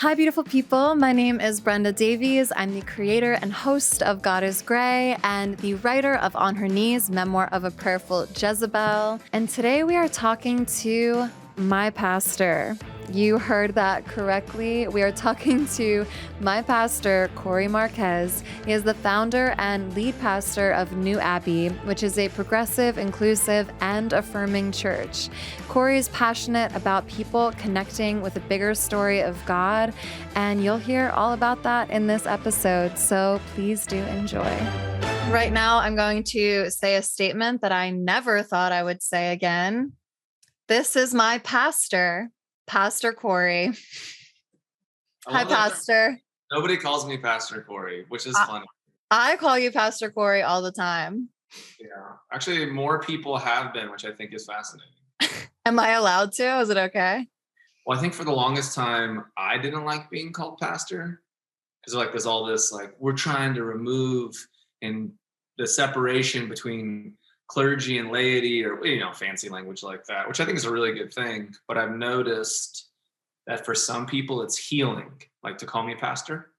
Hi, beautiful people. My name is Brenda Davies. I'm the creator and host of God is Gray and the writer of On Her Knees, Memoir of a Prayerful Jezebel. And today we are talking to my pastor. You heard that correctly. We are talking to my pastor, Cory Marqeuz. He is the founder and lead pastor of New Abbey, which is a progressive, inclusive, and affirming church. Cory is passionate about people connecting with the bigger story of God, and you'll hear all about that in this episode, so please do enjoy. Right now, I'm going to say a statement that I never thought I would say again. This is my pastor, Pastor Cory. Hi, Pastor. Nobody calls me Pastor Cory, which is funny. I call you Pastor Cory all the time. Yeah. Actually, more people have been, which I think is fascinating. Am I allowed to? Is it okay? Well, I think for the longest time, I didn't like being called pastor because there's all this, we're trying to remove the separation between clergy and laity, or fancy language like that, which I think is a really good thing. But I've noticed that for some people it's healing, to call me pastor,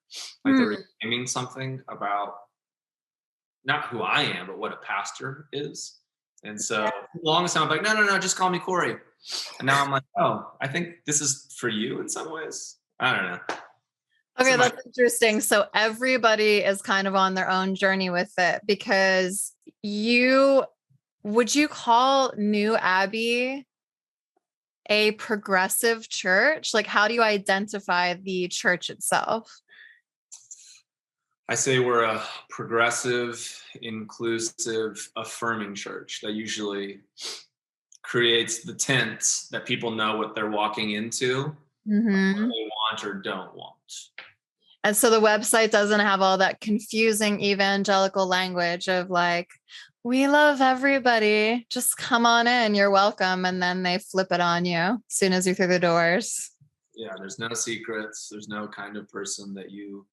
they're reclaiming something about not who I am, but what a pastor is. And so for the longest time I'm like, no, just call me Cory. And now I'm like, oh, I think this is for you in some ways. I don't know. Okay, that's interesting. So everybody is kind of on their own journey with it, because would you call New Abbey a progressive church? How do you identify the church itself? I say we're a progressive, inclusive, affirming church that usually creates the tent that people know what they're walking into, what they want or don't want. And so the website doesn't have all that confusing evangelical language of we love everybody, just come on in, you're welcome. And then they flip it on you as soon as you're through the doors. Yeah, there's no secrets. There's no kind of person that you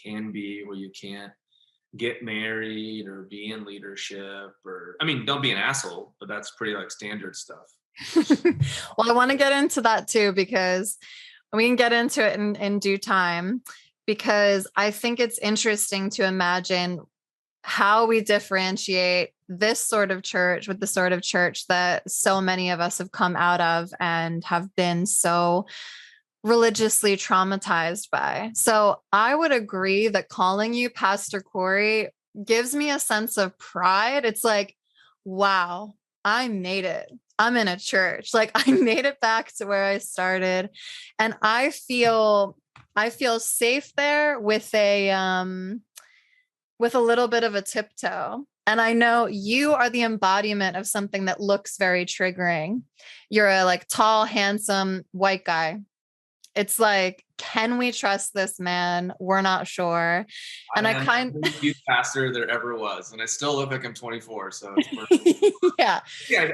can be where you can't get married or be in leadership don't be an asshole, but that's pretty standard stuff. Well, I want to get into that too, because we can get into it in due time, because I think it's interesting to imagine how we differentiate this sort of church with the sort of church that so many of us have come out of and have been so religiously traumatized by. So I would agree that calling you Pastor Cory gives me a sense of pride. It's wow, I made it. I'm in a church. I made it back to where I started. And I feel safe there with a little bit of a tiptoe. And I know you are the embodiment of something that looks very triggering. You're a tall, handsome white guy. It's can we trust this man? We're not sure. And I kind of the pastor there ever was. And I still look like I'm 24. So it's perfect. Yeah.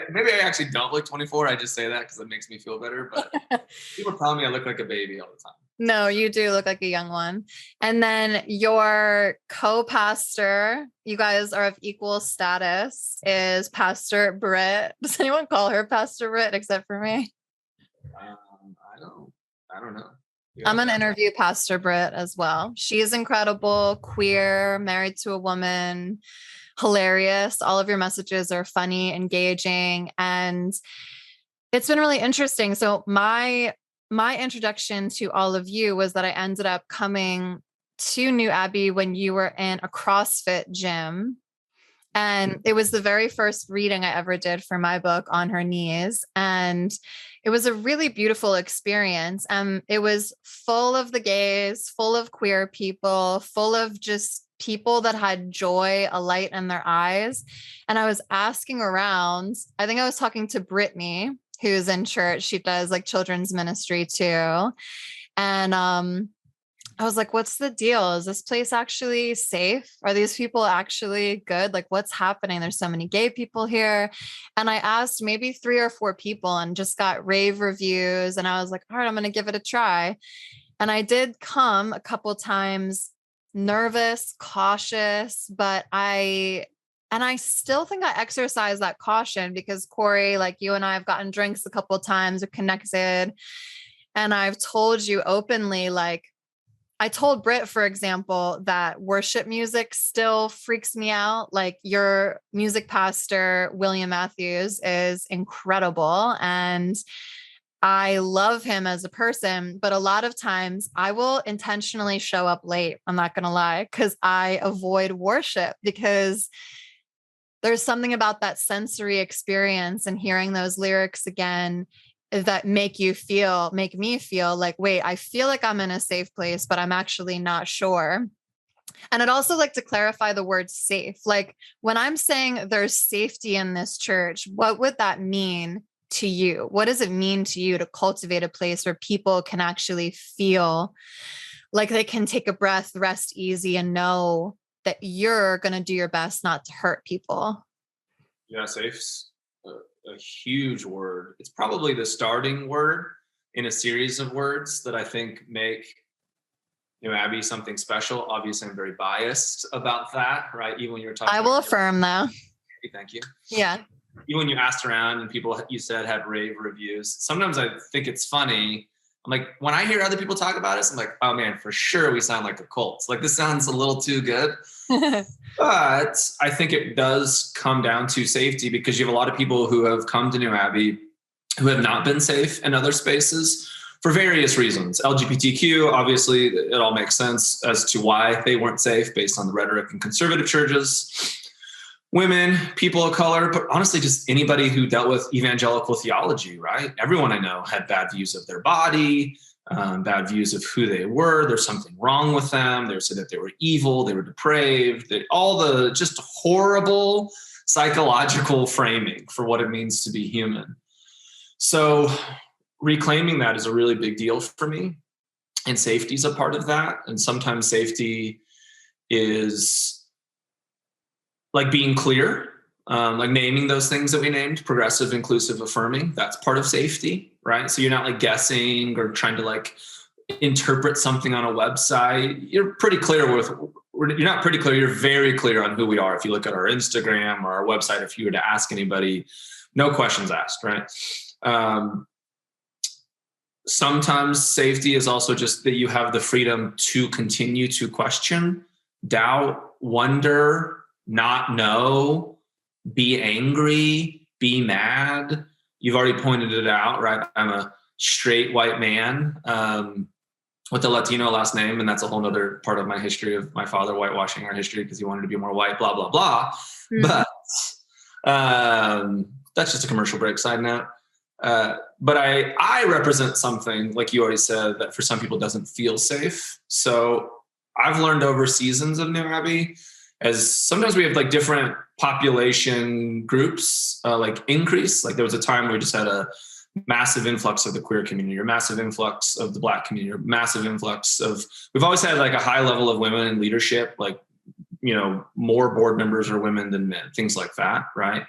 Maybe I actually don't look 24. I just say that because it makes me feel better. But people tell me I look like a baby all the time. No, you do look like a young one. And then your co-pastor, you guys are of equal status, is Pastor Britt. Does anyone call her Pastor Britt except for me? I don't know. I'm going to interview Pastor Britt as well. She is incredible, queer, married to a woman, hilarious. All of your messages are funny, engaging, and it's been really interesting. So my introduction to all of you was that I ended up coming to New Abbey when you were in a CrossFit gym. And it was the very first reading I ever did for my book, On Her Knees. And it was a really beautiful experience. It was full of the gays, full of queer people, full of just people that had joy, a light in their eyes. And I was asking around, I think I was talking to Brittany, who's in church. She does children's ministry too. And I was like, what's the deal? Is this place actually safe? Are these people actually good? What's happening? There's so many gay people here. And I asked maybe 3 or 4 people and just got rave reviews. And I was like, all right, I'm going to give it a try. And I did come a couple times nervous, cautious, but I still think I exercise that caution because Cory, you and I have gotten drinks a couple of times, we're connected. And I've told you openly, like, I told Britt, for example, that worship music still freaks me out. Like, your music pastor, William Matthews, is incredible. And I love him as a person, but a lot of times I will intentionally show up late. I'm not going to lie, because I avoid worship, because there's something about that sensory experience and hearing those lyrics again that make me feel like, wait, I feel like I'm in a safe place, but I'm actually not sure. And I'd also like to clarify the word safe. Like, when I'm saying there's safety in this church, what would that mean to you? What does it mean to you to cultivate a place where people can actually feel like they can take a breath, rest easy, and know that you're going to do your best not to hurt people? Yeah, safe's a huge word. It's probably the starting word in a series of words that I think make New Abbey something special. Obviously, I'm very biased about that, right? Even when you were talking, I will affirm, though. Thank you. Yeah. Even when you asked around and people you said had rave reviews, sometimes I think it's funny. I'm like, when I hear other people talk about us, I'm like, oh man, for sure we sound like a cult. Like, this sounds a little too good. But I think it does come down to safety, because you have a lot of people who have come to New Abbey who have not been safe in other spaces for various reasons. LGBTQ, obviously, it all makes sense as to why they weren't safe based on the rhetoric in conservative churches. Women, people of color, but honestly, just anybody who dealt with evangelical theology, right? Everyone I know had bad views of their body, bad views of who they were. There's something wrong with them. They said that they were evil, they were depraved, all the just horrible psychological framing for what it means to be human. So reclaiming that is a really big deal for me. And safety is a part of that. And sometimes safety is like being clear, like naming those things that we named: progressive, inclusive, affirming. That's part of safety, right? So you're not like guessing or trying to like interpret something on a website. You're pretty clear you're not pretty clear, you're very clear on who we are. If you look at our Instagram or our website, if you were to ask anybody, no questions asked, right? Sometimes safety is also just that you have the freedom to continue to question, doubt, wonder, not know, be angry, be mad. You've already pointed it out, right? I'm a straight white man with a Latino last name, and that's a whole other part of my history of my father whitewashing our history because he wanted to be more white, blah, blah, blah. Mm-hmm. But that's just a commercial break, side note. But I represent something, like you already said, that for some people doesn't feel safe. So I've learned over seasons of New Abbey, as sometimes we have like different population groups like increase. Like there was a time where we just had a massive influx of the queer community, or massive influx of the Black community, or massive influx of, we've always had like a high level of women in leadership, like, you know, more board members are women than men, things like that, right?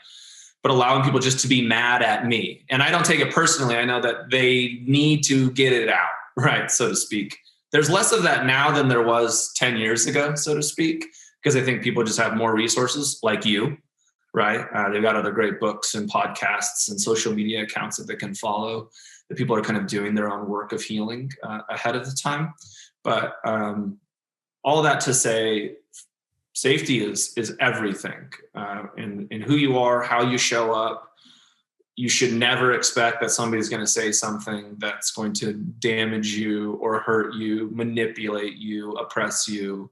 But allowing people just to be mad at me. And I don't take it personally. I know that they need to get it out, right, so to speak. There's less of that now than there was 10 years ago, so to speak, because I think people just have more resources like you, right? They've got other great books and podcasts and social media accounts that they can follow, that people are kind of doing their own work of healing ahead of the time. But all that to say, safety is everything in who you are, how you show up. You should never expect that somebody's going to say something that's going to damage you or hurt you, manipulate you, oppress you.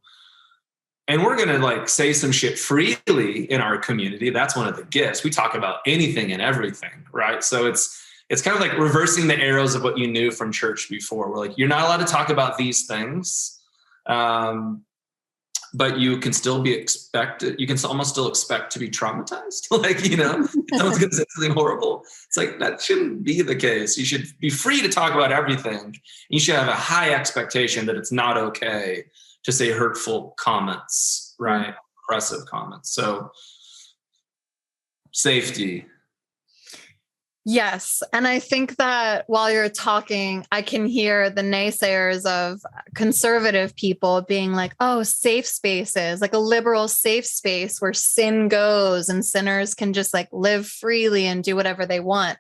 And we're going to like say some shit freely in our community. That's one of the gifts. We talk about anything and everything, right? So it's kind of like reversing the arrows of what you knew from church before. We're like, you're not allowed to talk about these things. But you can still be expected. You can almost still expect to be traumatized. Like, you know, someone's going to say something horrible. It's like, that shouldn't be the case. You should be free to talk about everything. You should have a high expectation that it's not okay to say hurtful comments, right? Oppressive comments. So safety. Yes. And I think that while you're talking, I can hear the naysayers of conservative people being like, oh, safe spaces, like a liberal safe space where sin goes and sinners can just like live freely and do whatever they want.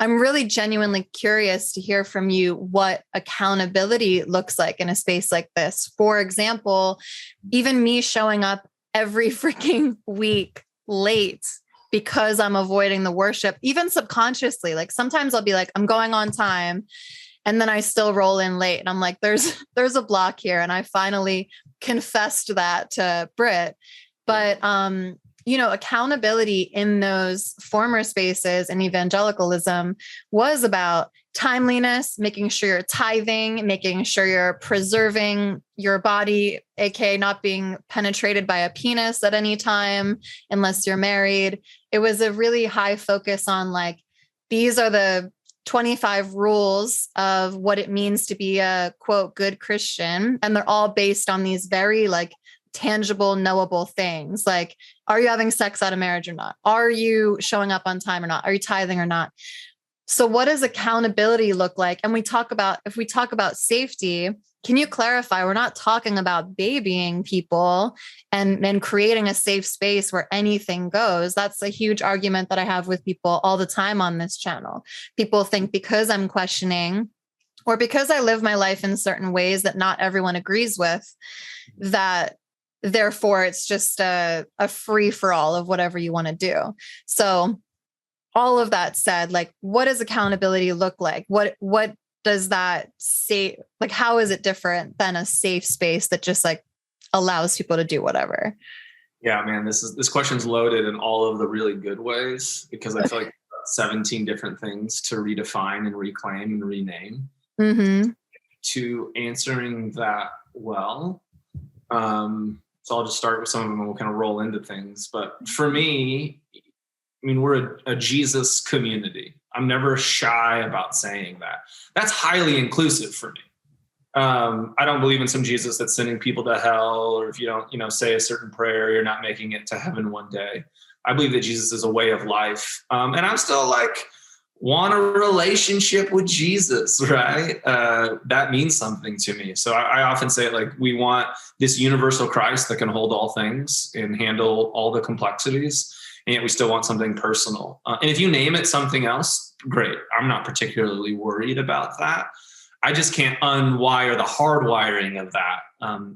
I'm really genuinely curious to hear from you what accountability looks like in a space like this. For example, even me showing up every freaking week late because I'm avoiding the worship, even subconsciously. Like sometimes I'll be like, I'm going on time, and then I still roll in late. And I'm like, there's a block here. And I finally confessed that to Britt. But accountability in those former spaces in evangelicalism was about timeliness, making sure you're tithing, making sure you're preserving your body, aka not being penetrated by a penis at any time unless you're married. It was a really high focus on like, these are the 25 rules of what it means to be a quote good Christian. And they're all based on these very like tangible, knowable things. Like, are you having sex out of marriage or not? Are you showing up on time or not? Are you tithing or not? So what does accountability look like? And if we talk about safety, can you clarify? We're not talking about babying people and creating a safe space where anything goes. That's a huge argument that I have with people all the time on this channel. People think because I'm questioning or because I live my life in certain ways that not everyone agrees with, that therefore it's just a free for all of whatever you want to do. So all of that said, like, what does accountability look like? What does that say? Like, how is it different than a safe space that just like allows people to do whatever? Yeah, man, this question's loaded in all of the really good ways, because I feel like 17 different things to redefine and reclaim and rename. Mm-hmm. To answering that well. So I'll just start with some of them and we'll kind of roll into things. But for me, I mean, we're a Jesus community. I'm never shy about saying that. That's highly inclusive for me. I don't believe in some Jesus that's sending people to hell, or if you don't, say a certain prayer, you're not making it to heaven one day. I believe that Jesus is a way of life. And I'm still like, want a relationship with Jesus, right? That means something to me. So I often say, like, we want this universal Christ that can hold all things and handle all the complexities, and yet we still want something personal. And if you name it something else, great. I'm not particularly worried about that. I just can't unwire the hardwiring of that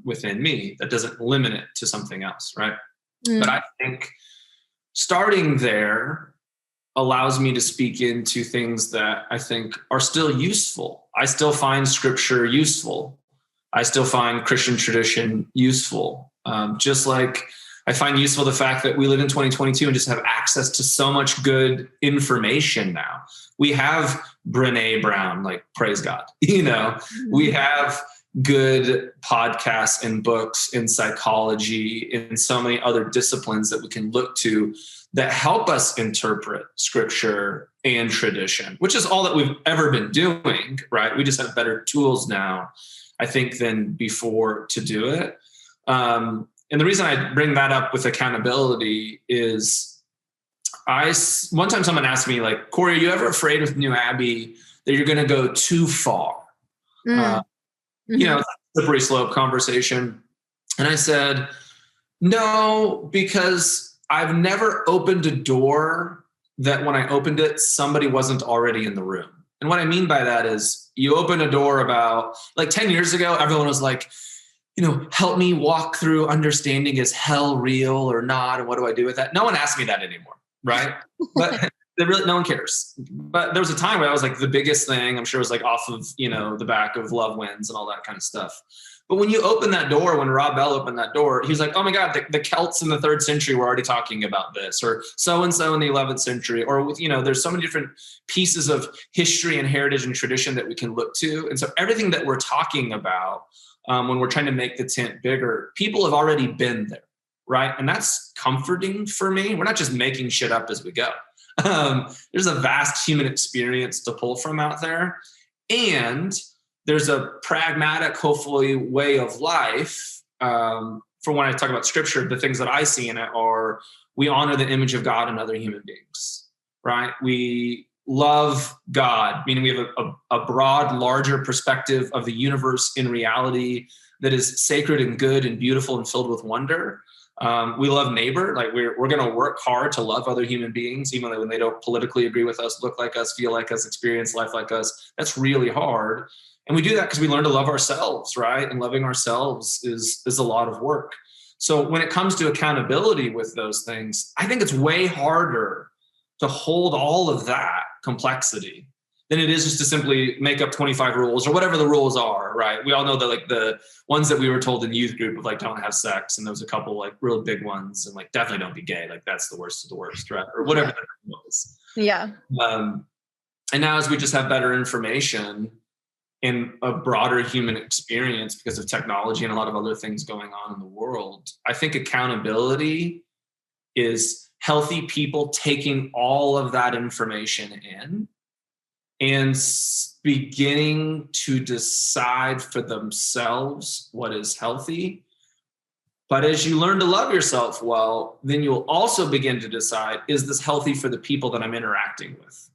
within me. That doesn't limit it to something else, right? But I think starting there allows me to speak into things that I think are still useful. I still find scripture useful. I still find Christian tradition useful. Just like I find useful the fact that we live in 2022 and just have access to so much good information now. We have Brené Brown, like, praise God. We have good podcasts and books in psychology and so many other disciplines that we can look to that help us interpret scripture and tradition, which is all that we've ever been doing, right? We just have better tools now, I think, than before to do it. And the reason I bring that up with accountability is one time someone asked me, like, Cory, are you ever afraid with New Abbey that you're going to go too far? Slippery slope conversation. And I said, no, because I've never opened a door that when I opened it, somebody wasn't already in the room. And what I mean by that is, you open a door about, like, 10 years ago, everyone was like, help me walk through understanding, is hell real or not? And what do I do with that? No one asks me that anymore, right? But no one cares. But there was a time where that was like the biggest thing. I'm sure it was like off of, the back of Love Wins and all that kind of stuff. But when you open that door, when Rob Bell opened that door, he was like, oh my God, the Celts in the 3rd century were already talking about this, or so-and-so in the 11th century, or with, there's so many different pieces of history and heritage and tradition that we can look to. And so everything that we're talking about when we're trying to make the tent bigger, people have already been there, right? And that's comforting for me. We're not just making shit up as we go. There's a vast human experience to pull from out there. And there's a pragmatic, hopefully, way of life. For when I talk about scripture, the things that I see in it are, we honor the image of God in other human beings, right? We love God, meaning we have a broad, larger perspective of the universe in reality that is sacred and good and beautiful and filled with wonder. We love neighbor. Like we're going to work hard to love other human beings, even when they don't politically agree with us, look like us, feel like us, experience life like us. That's really hard. And we do that because we learn to love ourselves, right? And loving ourselves is a lot of work. So when it comes to accountability with those things, I think it's way harder to hold all of that complexity than it is just to simply make up 25 rules or whatever the rules are, right? We all know that like the ones that we were told in youth group of like, don't have sex. And there was a couple like real big ones and like, definitely don't be gay. Like that's the worst of the worst, right? Or whatever that was. Yeah. And now as we just have better information and a broader human experience because of technology and a lot of other things going on in the world, I think accountability is healthy people taking all of that information in and beginning to decide for themselves what is healthy. But as you learn to love yourself well, then you'll also begin to decide, is this healthy for the people that I'm interacting with?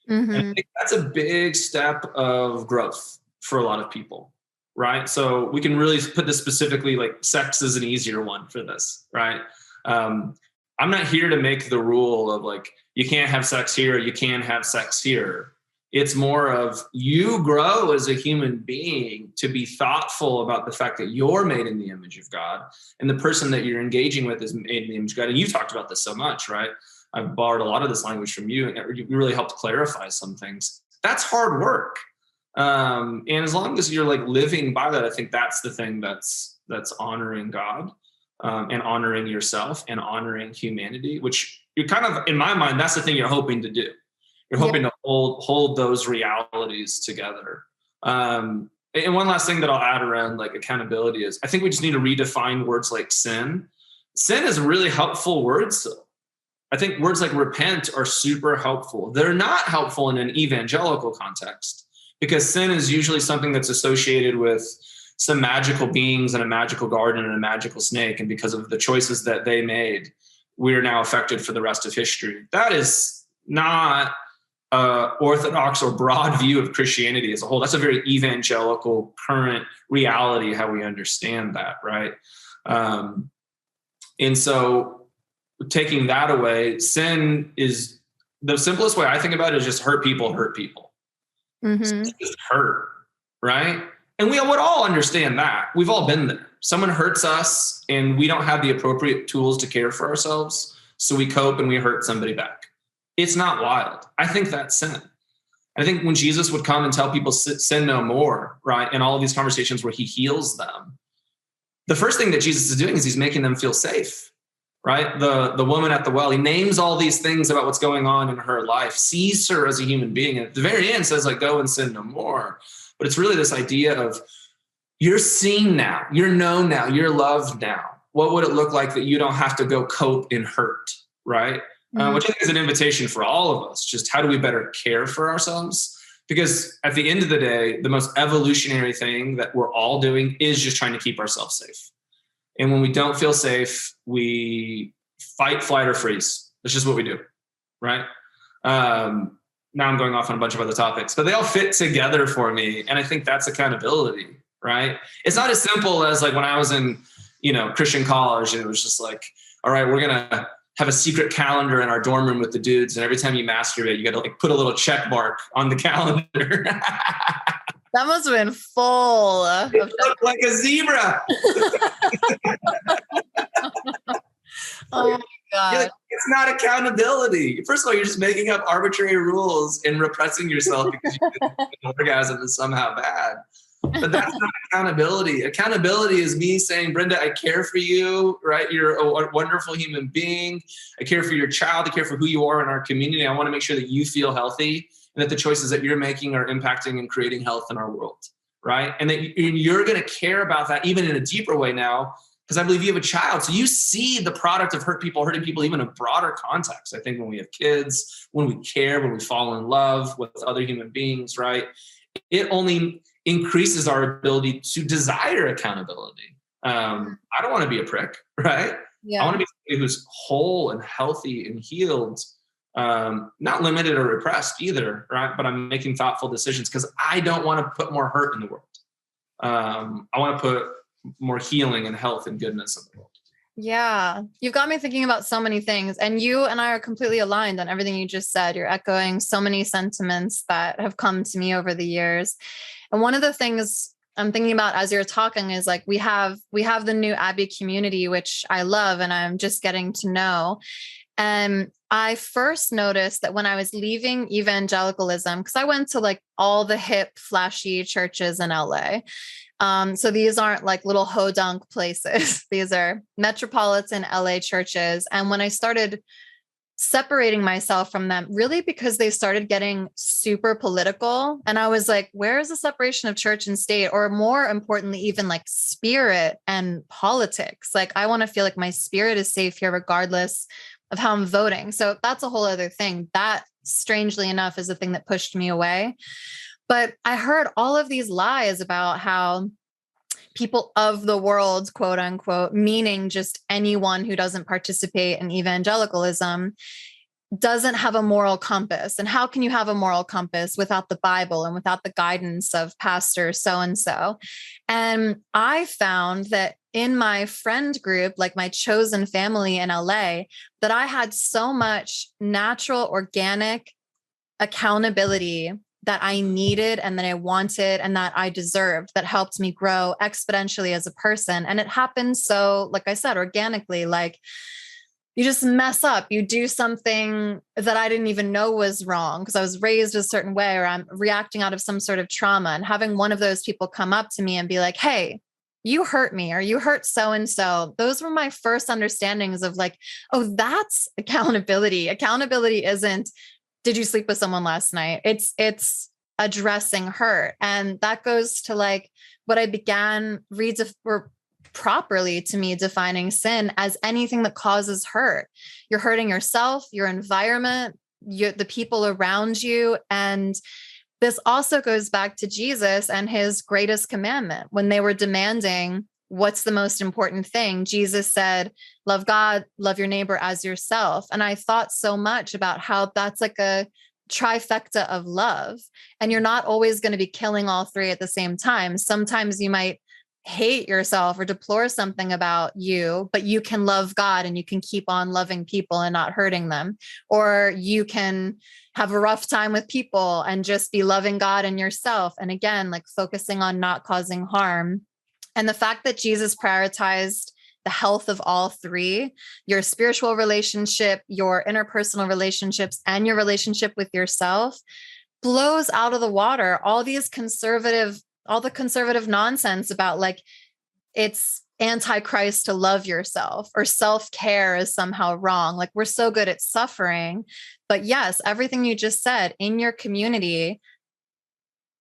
And I think that's a big step of growth for a lot of people, right? So we can really put this specifically, like sex is an easier one for this, right? I'm not here to make the rule of like, you can't have sex here, you can have sex here. It's more of you grow as a human being to be thoughtful about the fact that you're made in the image of God and the person that you're engaging with is made in the image of God. And you've talked about this so much, right? I've borrowed a lot of this language from you and you really helped clarify some things. That's hard work. And as long as you're like living by that, I think that's the thing that's honoring God. And honoring yourself and honoring humanity, which you're kind of, in my mind, that's the thing you're hoping to do. You're hoping to hold those realities together. And one last thing that I'll add around like accountability is I think we just need to redefine words like sin. Sin is a really helpful word. So I think words like repent are super helpful. They're not helpful in an evangelical context because sin is usually something that's associated with some magical beings and a magical garden and a magical snake. And because of the choices that they made, we're now affected for the rest of history. That is not an orthodox or broad view of Christianity as a whole. That's a very evangelical current reality, how we understand that, right? And so taking that away, sin is the simplest way I think about it is just hurt people. Mm-hmm. So just hurt, right? And we would all understand that. We've all been there. Someone hurts us and we don't have the appropriate tools to care for ourselves. So we cope and we hurt somebody back. It's not wild. I think that's sin. I think when Jesus would come and tell people sin no more, right? And all of these conversations where he heals them, the first thing that Jesus is doing is he's making them feel safe, right? The woman at the well, he names all these things about what's going on in her life, sees her as a human being. And at the very end says like, go and sin no more. But it's really this idea of you're seen now, you're known now, you're loved now. What would it look like that you don't have to go cope in hurt, right? Which I think is an invitation for all of us. Just how do we better care for ourselves? Because at the end of the day, the most evolutionary thing that we're all doing is just trying to keep ourselves safe. And when we don't feel safe, we fight, flight, or freeze. That's just what we do, right? Now I'm going off on a bunch of other topics, but they all fit together for me. And I think that's accountability, right? It's not as simple as like when I was in, Christian college and it was just like, all right, we're going to have a secret calendar in our dorm room with the dudes. And every time you masturbate, you got to like put a little check mark on the calendar. That must have been full. It looked like a zebra. Oh my God. Like, it's not accountability. First of all, you're just making up arbitrary rules and repressing yourself because you think an orgasm is somehow bad. But that's not accountability. Accountability is me saying, Brenda, I care for you, right? You're a wonderful human being. I care for your child. I care for who you are in our community. I want to make sure that you feel healthy and that the choices that you're making are impacting and creating health in our world, right? And that you're going to care about that even in a deeper way now, because I believe you have a child. So you see the product of hurting people, even in a broader context. I think when we have kids, when we care, when we fall in love with other human beings, right? It only increases our ability to desire accountability. I don't want to be a prick, right? Yeah. I want to be somebody who's whole and healthy and healed. not limited or repressed either, right? But I'm making thoughtful decisions because I don't want to put more hurt in the world. I want to put more healing and health and goodness in the world. Yeah, you've got me thinking about so many things, and you and I are completely aligned on everything you just said. You're echoing so many sentiments that have come to me over the years. And one of the things I'm thinking about as you're talking is like, we have the new Abbey community, which I love, and I'm just getting to know. And I first noticed that when I was leaving evangelicalism, because I went to like all the hip, flashy churches in LA. So these aren't like little hodunk places. These are metropolitan LA churches. And when I started separating myself from them, really because they started getting super political, and I was like, where is the separation of church and state? Or more importantly, even like spirit and politics. Like, I want to feel like my spirit is safe here, regardless of how I'm voting. So that's a whole other thing. That, strangely enough, is the thing that pushed me away. But I heard all of these lies about how people of the world, quote unquote, meaning just anyone who doesn't participate in evangelicalism, doesn't have a moral compass. And how can you have a moral compass without the Bible and without the guidance of pastor so-and-so? And I found that in my friend group, like my chosen family in LA, that I had so much natural, organic accountability that I needed and that I wanted and that I deserved, that helped me grow exponentially as a person. And it happened so, like I said, organically. Like, you just mess up, you do something that I didn't even know was wrong because I was raised a certain way, or I'm reacting out of some sort of trauma. And having one of those people come up to me and be like, hey, you hurt me, or you hurt so-and-so. Those were my first understandings of like, oh, that's accountability. Accountability isn't, did you sleep with someone last night? It's addressing hurt. And that goes to like what I began properly to me defining sin as anything that causes hurt. You're hurting yourself, your environment, the people around you. And this also goes back to Jesus and his greatest commandment. When they were demanding, what's the most important thing? Jesus said, love God, love your neighbor as yourself. And I thought so much about how that's like a trifecta of love. And you're not always going to be killing all three at the same time. Sometimes you might hate yourself or deplore something about you, but you can love God and you can keep on loving people and not hurting them. Or you can have a rough time with people and just be loving God and yourself. And again, like focusing on not causing harm. And the fact that Jesus prioritized the health of all three, your spiritual relationship, your interpersonal relationships, and your relationship with yourself, blows out of the water all the conservative nonsense about like it's antichrist to love yourself or self-care is somehow wrong. Like, we're so good at suffering. But yes, everything you just said in your community,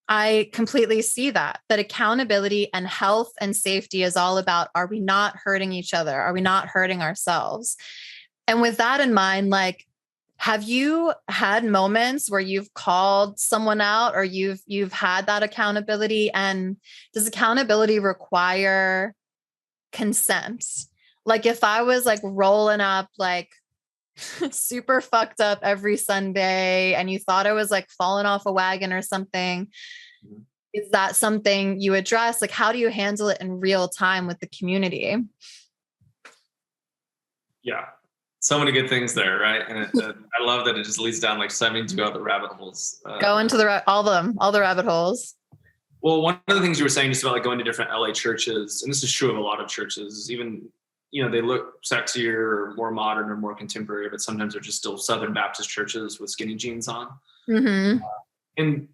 I completely see that accountability and health and safety is all about, are we not hurting each other? Are we not hurting ourselves? And with that in mind, like, have you had moments where you've called someone out or you've had that accountability? And does accountability require consent? Like, if I was like rolling up like super fucked up every Sunday and you thought I was like falling off a wagon or something, is that something you address? Like, how do you handle it in real time with the community? Yeah. So many good things there, right? And I love that it just leads down like 72 other rabbit holes. Go into all the rabbit holes. Well, one of the things you were saying just about like going to different LA churches, and this is true of a lot of churches, even, you know, they look sexier or more modern or more contemporary, but sometimes they're just still Southern Baptist churches with skinny jeans on. Mm-hmm. And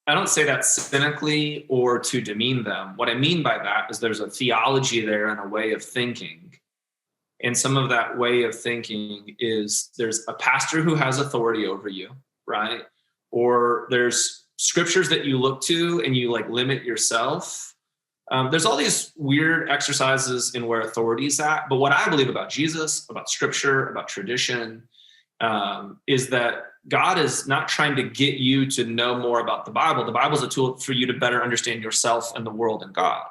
I don't say that cynically or to demean them. What I mean by that is there's a theology there and a way of thinking. And some of that way of thinking is there's a pastor who has authority over you, right? Or there's scriptures that you look to and you like limit yourself. There's all these weird exercises in where authority is at. But what I believe about Jesus, about scripture, about tradition, is that God is not trying to get you to know more about the Bible. The Bible is a tool for you to better understand yourself and the world and God.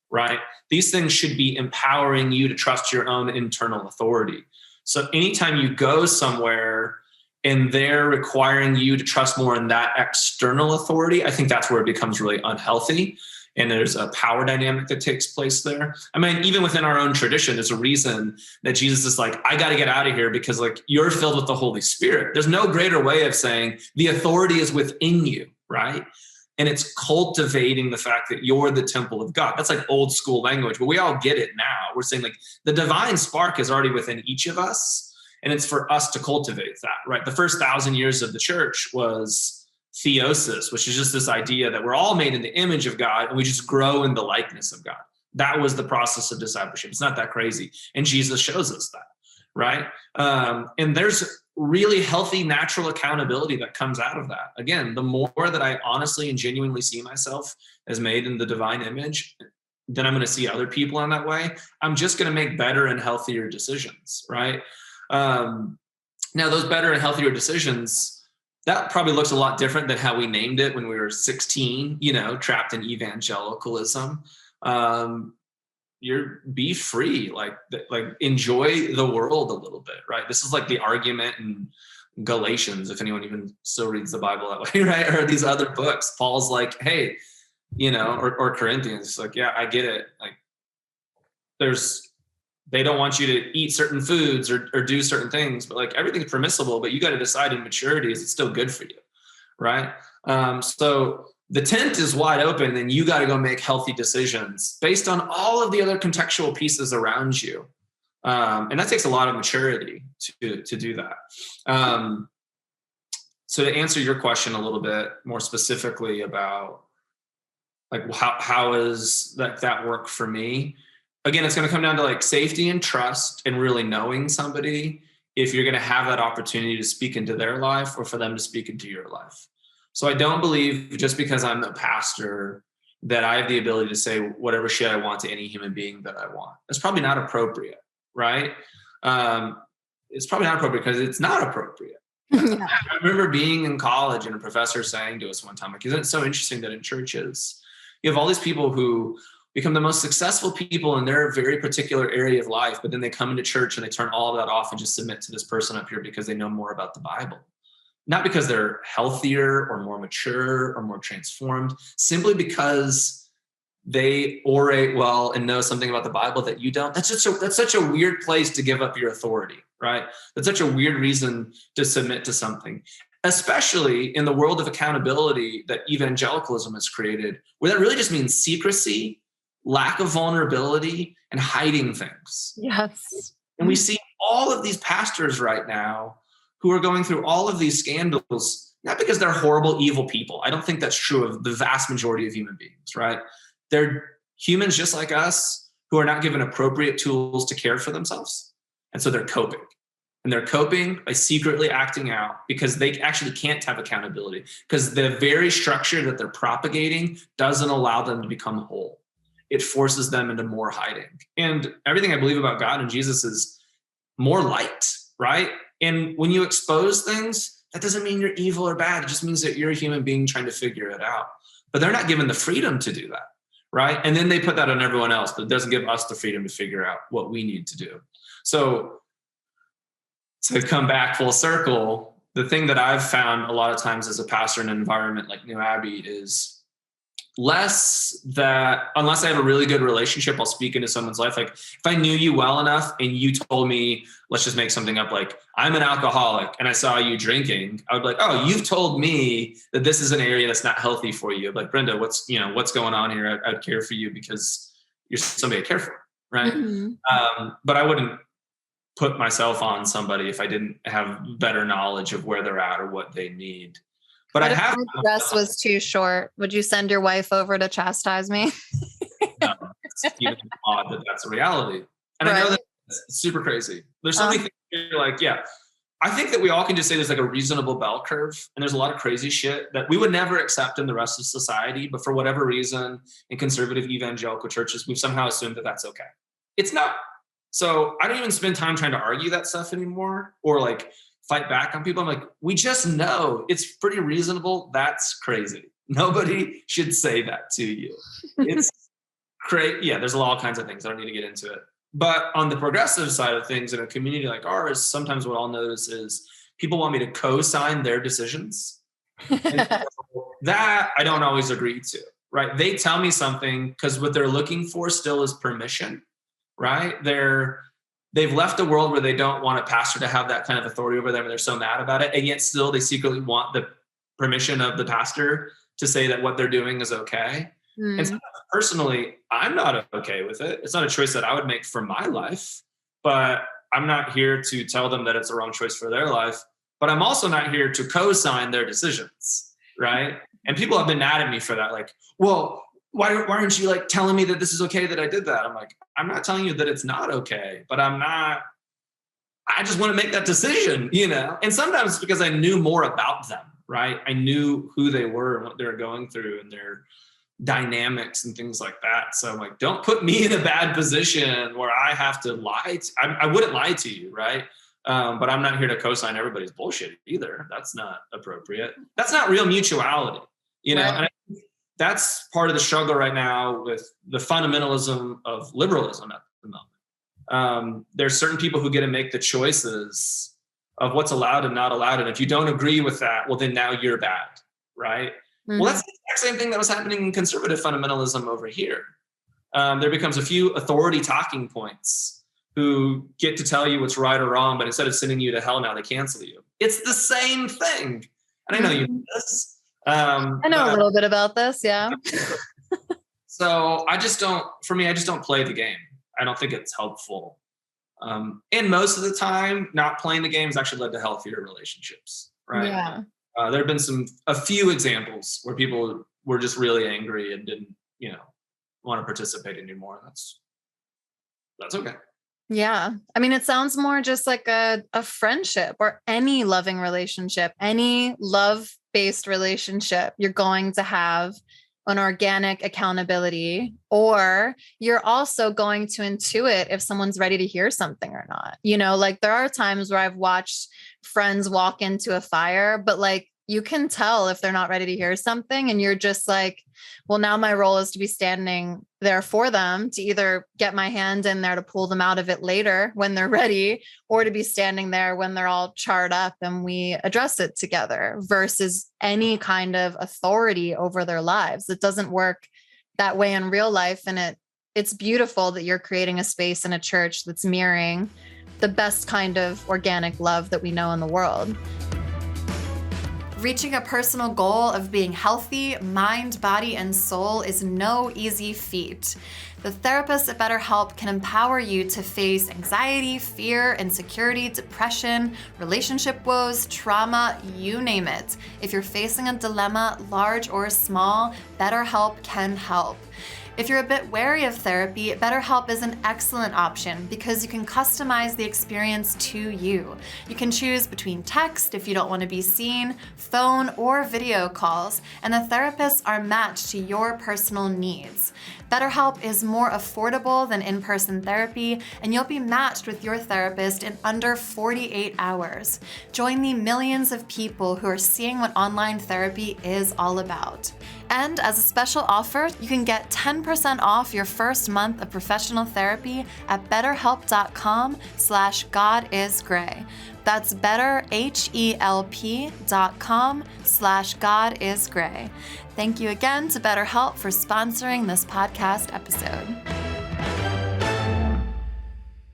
Right? These things should be empowering you to trust your own internal authority. So anytime you go somewhere and they're requiring you to trust more in that external authority, I think that's where it becomes really unhealthy. And there's a power dynamic that takes place there. I mean, even within our own tradition, there's a reason that Jesus is like, I got to get out of here because like you're filled with the Holy Spirit. There's no greater way of saying the authority is within you, right? And it's cultivating the fact that you're the temple of God. That's like old school language, but we all get it now. We're saying like the divine spark is already within each of us. And it's for us to cultivate that, right? The first 1,000 years of the church was theosis, which is just this idea that we're all made in the image of God and we just grow in the likeness of God. That was the process of discipleship. It's not that crazy. And Jesus shows us that, right? And there's really healthy natural accountability that comes out of that. Again, the more that I honestly and genuinely see myself as made in the divine image, then I'm going to see other people in that way. I'm just going to make better and healthier decisions, right? Now, those better and healthier decisions, that probably looks a lot different than how we named it when we were 16, trapped in evangelicalism. Be free, like enjoy the world a little bit, right? This is like the argument in Galatians, if anyone even still reads the Bible that way, right? Or these other books. Paul's like, hey, or Corinthians, like, yeah, I get it. Like they don't want you to eat certain foods or do certain things, but like everything's permissible, but you got to decide in maturity, is it still good for you? Right. So the tent is wide open and you got to go make healthy decisions based on all of the other contextual pieces around you. And that takes a lot of maturity to do that. So to answer your question a little bit more specifically about like, how is that work for me? Again, it's going to come down to like safety and trust and really knowing somebody if you're going to have that opportunity to speak into their life or for them to speak into your life. So I don't believe just because I'm the pastor that I have the ability to say whatever shit I want to any human being that I want. That's probably not appropriate, right? It's probably not appropriate because it's not appropriate. Yeah. I remember being in college and a professor saying to us one time, like, isn't it so interesting that in churches, you have all these people who become the most successful people in their very particular area of life, but then they come into church and they turn all of that off and just submit to this person up here because they know more about the Bible. Not because they're healthier or more mature or more transformed, simply because they orate well and know something about the Bible that you don't. That's such a weird place to give up your authority, right? That's such a weird reason to submit to something, especially in the world of accountability that evangelicalism has created, where that really just means secrecy, lack of vulnerability, and hiding things. Yes. And we see all of these pastors right now who are going through all of these scandals, not because they're horrible, evil people. I don't think that's true of the vast majority of human beings, right? They're humans just like us who are not given appropriate tools to care for themselves. And so they're coping. And they're coping by secretly acting out because they actually can't have accountability because the very structure that they're propagating doesn't allow them to become whole. It forces them into more hiding. And everything I believe about God and Jesus is more light, right? And when you expose things, that doesn't mean you're evil or bad. It just means that you're a human being trying to figure it out. But they're not given the freedom to do that, right? And then they put that on everyone else, but it doesn't give us the freedom to figure out what we need to do. So to come back full circle, the thing that I've found a lot of times as a pastor in an environment like New Abbey is less that unless I have a really good relationship, I'll speak into someone's life. Like if I knew you well enough and you told me, let's just make something up, like I'm an alcoholic and I saw you drinking, I would be like, oh, you've told me that this is an area that's not healthy for you. Like, Brenda, what's going on here? I'd care for you because you're somebody I care for, right? Mm-hmm. But I wouldn't put myself on somebody if I didn't have better knowledge of where they're at or what they need. But I have. The dress was too short. Would you send your wife over to chastise me? No, it's even odd that that's a reality. And right. I know that it's super crazy. There's so many things you're like, yeah. I think that we all can just say there's like a reasonable bell curve, and there's a lot of crazy shit that we would never accept in the rest of society. But for whatever reason, in conservative evangelical churches, we've somehow assumed that that's okay. It's not. So I don't even spend time trying to argue that stuff anymore or like fight back on people. I'm like, we just know it's pretty reasonable. That's crazy. Nobody should say that to you. It's crazy. Yeah, there's all kinds of things. I don't need to get into it. But on the progressive side of things in a community like ours, sometimes what I'll notice is people want me to co-sign their decisions. And so that I don't always agree to, right? They tell me something because what they're looking for still is permission, right? They've left a world where they don't want a pastor to have that kind of authority over them, and they're so mad about it. And yet still they secretly want the permission of the pastor to say that what they're doing is okay. And so personally, I'm not okay with it. It's not a choice that I would make for my life, but I'm not here to tell them that it's the wrong choice for their life. But I'm also not here to co-sign their decisions, right? And people have been mad at me for that. Like, well, why aren't you like telling me that this is okay that I did that? I'm like, I'm not telling you that it's not okay, but I just want to make that decision, you know? And sometimes it's because I knew more about them, right? I knew who they were and what they were going through and their dynamics and things like that. So I'm like, don't put me in a bad position where I have to lie. I wouldn't lie to you, right? But I'm not here to co-sign everybody's bullshit either. That's not appropriate. That's not real mutuality, you know? Right. And I think that's part of the struggle right now with the fundamentalism of liberalism at the moment. There's certain people who get to make the choices of what's allowed and not allowed. And if you don't agree with that, well, then now you're bad, right? Well, that's the exact same thing that was happening in conservative fundamentalism over here. There becomes a few authority talking points who get to tell you what's right or wrong, but instead of sending you to hell, now they cancel you. It's the same thing. And I know you know this. I know a little bit about this, yeah. So I just don't play the game. I don't think it's helpful. And most of the time, not playing the game has actually led to healthier relationships, right? Yeah. There have been a few examples where people were just really angry and didn't, want to participate anymore. That's okay. Yeah. I mean, it sounds more just like a friendship or any loving relationship, any love-based relationship. You're going to have an organic accountability, or you're also going to intuit if someone's ready to hear something or not. Like there are times where I've watched friends walk into a fire, but like you can tell if they're not ready to hear something, and you're just like, well, now my role is to be standing there for them to either get my hand in there to pull them out of it later when they're ready, or to be standing there when they're all charred up and we address it together, versus any kind of authority over their lives. It doesn't work that way in real life. And it's beautiful that you're creating a space in a church that's mirroring the best kind of organic love that we know in the world. Reaching a personal goal of being healthy, mind, body, and soul is no easy feat. The therapist at BetterHelp can empower you to face anxiety, fear, insecurity, depression, relationship woes, trauma, you name it. If you're facing a dilemma, large or small, BetterHelp can help. If you're a bit wary of therapy, BetterHelp is an excellent option because you can customize the experience to you. You can choose between text if you don't want to be seen, phone, or video calls, and the therapists are matched to your personal needs. BetterHelp is more affordable than in-person therapy, and you'll be matched with your therapist in under 48 hours. Join the millions of people who are seeing what online therapy is all about. And as a special offer, you can get 10% off your first month of professional therapy at betterhelp.com/godisgray. That's betterhelp.com/godisgray. Thank you again to BetterHelp for sponsoring this podcast episode.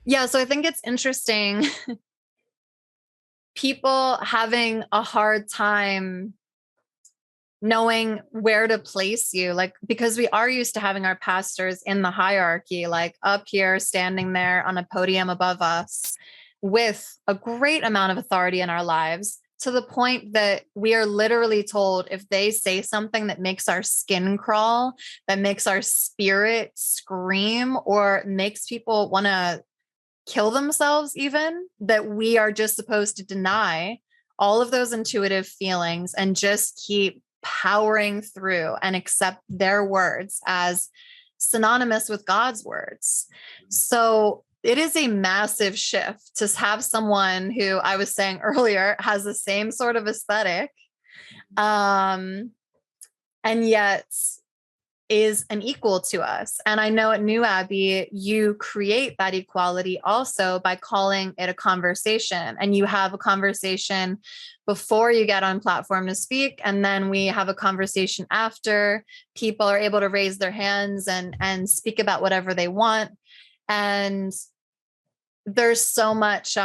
Yeah, so I think it's interesting. People having a hard time knowing where to place you, like, because we are used to having our pastors in the hierarchy, like up here, standing there on a podium above us with a great amount of authority in our lives, to the point that we are literally told if they say something that makes our skin crawl, that makes our spirit scream, or makes people want to kill themselves even, that we are just supposed to deny all of those intuitive feelings and just keep powering through and accept their words as synonymous with God's words. So it is a massive shift to have someone who, I was saying earlier, has the same sort of aesthetic, and yet is an equal to us. And I know at New Abbey, you create that equality also by calling it a conversation. And you have a conversation before you get on platform to speak. And then we have a conversation after. People are able to raise their hands and speak about whatever they want. And there's so much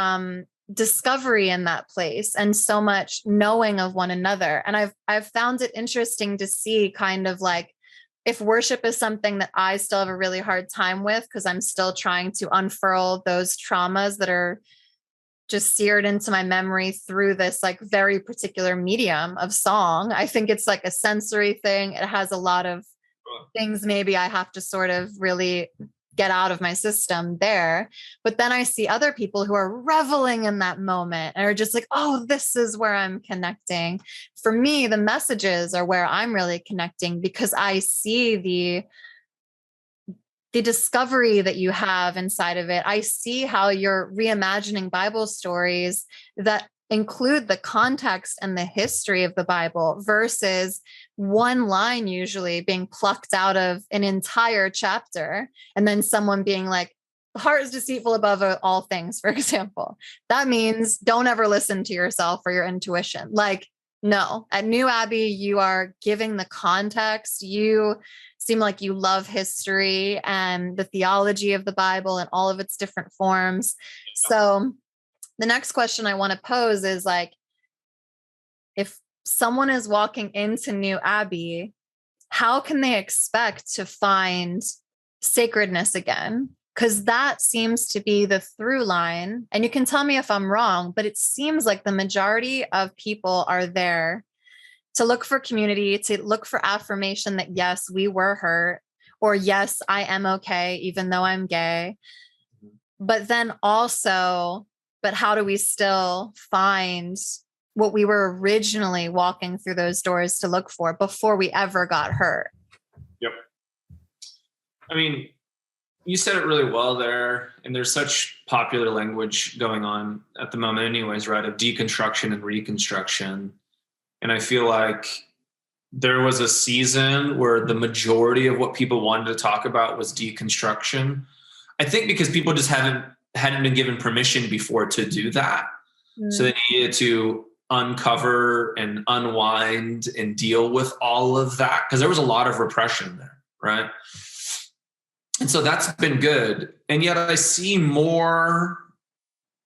discovery in that place and so much knowing of one another. And I've found it interesting to see kind of like, if worship is something that I still have a really hard time with, because I'm still trying to unfurl those traumas that are just seared into my memory through this like very particular medium of song. I think it's like a sensory thing. It has a lot of things maybe I have to sort of really get out of my system there. But then I see other people who are reveling in that moment and are just like, oh, this is where I'm connecting. For me, the messages are where I'm really connecting, because I see the discovery that you have inside of it. I see how you're reimagining Bible stories that include the context and the history of the Bible versus one line usually being plucked out of an entire chapter. And then someone being like, the heart is deceitful above all things, for example. That means don't ever listen to yourself or your intuition. Like, no, at New Abbey, you are giving the context. You seem like you love history and the theology of the Bible and all of its different forms. So the next question I want to pose is like, if someone is walking into New Abbey, how can they expect to find sacredness again? Because that seems to be the through line. And you can tell me if I'm wrong, but it seems like the majority of people are there to look for community, to look for affirmation that, yes, we were hurt, or yes, I am okay, even though I'm gay. But then also, but how do we still find what we were originally walking through those doors to look for before we ever got hurt? Yep. I mean, you said it really well there. And there's such popular language going on at the moment anyways, right? Of deconstruction and reconstruction. And I feel like there was a season where the majority of what people wanted to talk about was deconstruction. I think because people just hadn't been given permission before to do that. So they needed to uncover and unwind and deal with all of that, because there was a lot of repression there, right? And so that's been good. And yet I see more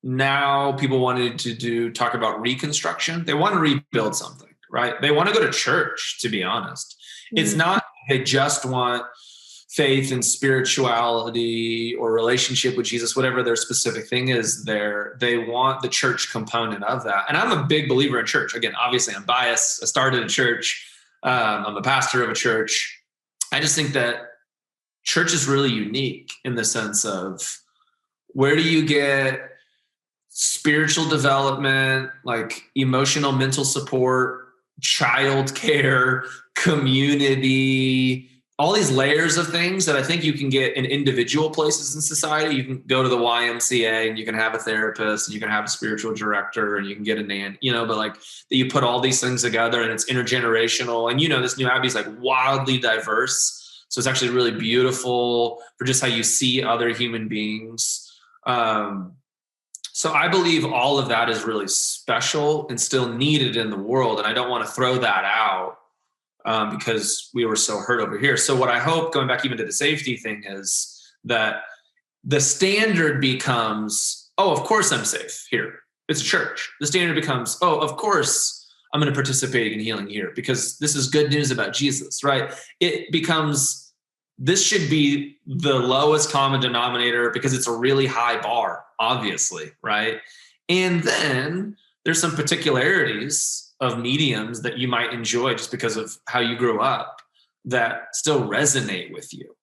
now people wanted to talk about reconstruction. They want to rebuild something, right? They want to go to church, to be honest. It's not they just want faith and spirituality or relationship with Jesus, whatever their specific thing is there. They want the church component of that. And I'm a big believer in church. Again, obviously I'm biased. I started a church. I'm a pastor of a church. I just think that church is really unique in the sense of, where do you get spiritual development, like emotional, mental support, child care, community, all these layers of things that I think you can get in individual places in society. You can go to the YMCA and you can have a therapist and you can have a spiritual director and you can get a nan, but like that you put all these things together and it's intergenerational. And this New Abbey is like wildly diverse. So it's actually really beautiful for just how you see other human beings. So I believe all of that is really special and still needed in the world. And I don't want to throw that out because we were so hurt over here. So what I hope, going back even to the safety thing, is that the standard becomes, oh, of course I'm safe here. It's a church. The standard becomes, oh, of course I'm going to participate in healing here because this is good news about Jesus, right? It becomes, this should be the lowest common denominator because it's a really high bar, obviously, right? And then there's some particularities of mediums that you might enjoy just because of how you grew up that still resonate with you.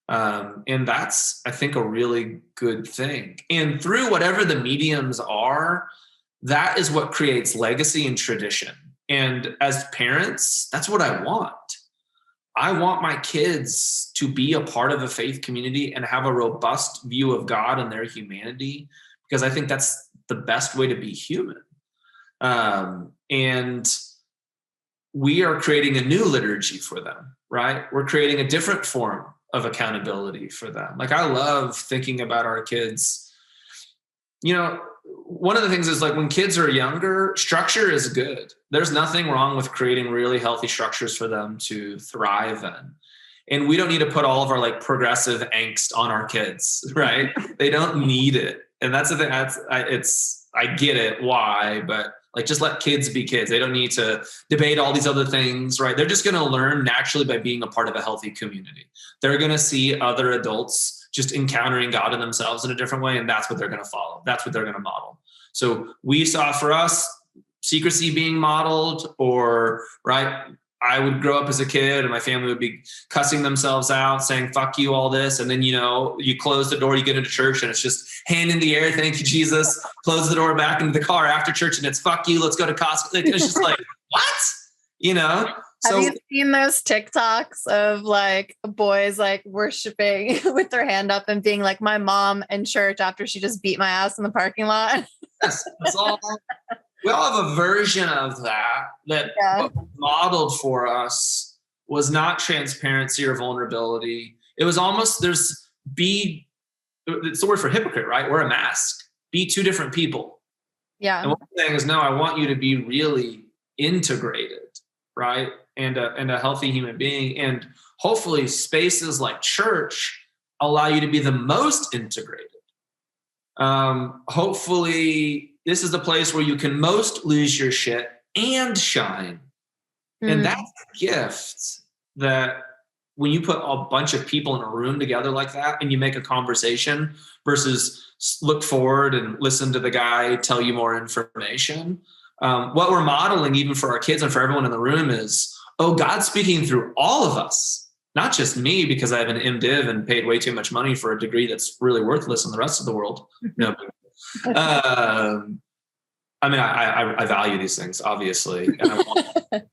And that's, I think, a really good thing. And through whatever the mediums are, that is what creates legacy and tradition. And as parents, that's what I want. I want my kids to be a part of a faith community and have a robust view of God and their humanity, because I think that's the best way to be human. And we are creating a new liturgy for them, right? We're creating a different form of accountability for them. Like, I love thinking about our kids. You know, one of the things is, like, when kids are younger, structure is good. There's nothing wrong with creating really healthy structures for them to thrive in. And we don't need to put all of our like progressive angst on our kids, right? They don't need it. And that's the thing. I get it why, but like, just let kids be kids. They don't need to debate all these other things, right? They're just going to learn naturally by being a part of a healthy community. They're going to see other adults just encountering God in themselves in a different way. And that's what they're going to follow. That's what they're going to model. So we saw for us secrecy being modeled, or right, I would grow up as a kid and my family would be cussing themselves out, saying, fuck you, all this. And then, you know, you close the door, you get into church and it's just hand in the air. Thank you, Jesus. Close the door back into the car after church and it's fuck you. Let's go to Costco. It's just like, what? You know? Have you seen those TikToks of like boys like worshiping with their hand up and being like, my mom in church after she just beat my ass in the parking lot? Yes, that's all. We all have a version of that what was modeled for us was not transparency or vulnerability. It was almost, it's the word for hypocrite, right? We're a mask. Be two different people. Yeah. And one thing is, no, I want you to be really integrated, right? And a healthy human being. And hopefully spaces like church allow you to be the most integrated. Hopefully this is the place where you can most lose your shit and shine. And that's a gift that when you put a bunch of people in a room together like that and you make a conversation versus look forward and listen to the guy tell you more information. What we're modeling even for our kids and for everyone in the room is, oh, God's speaking through all of us, not just me because I have an MDiv and paid way too much money for a degree that's really worthless in the rest of the world. No. I mean, I value these things, obviously, and I want to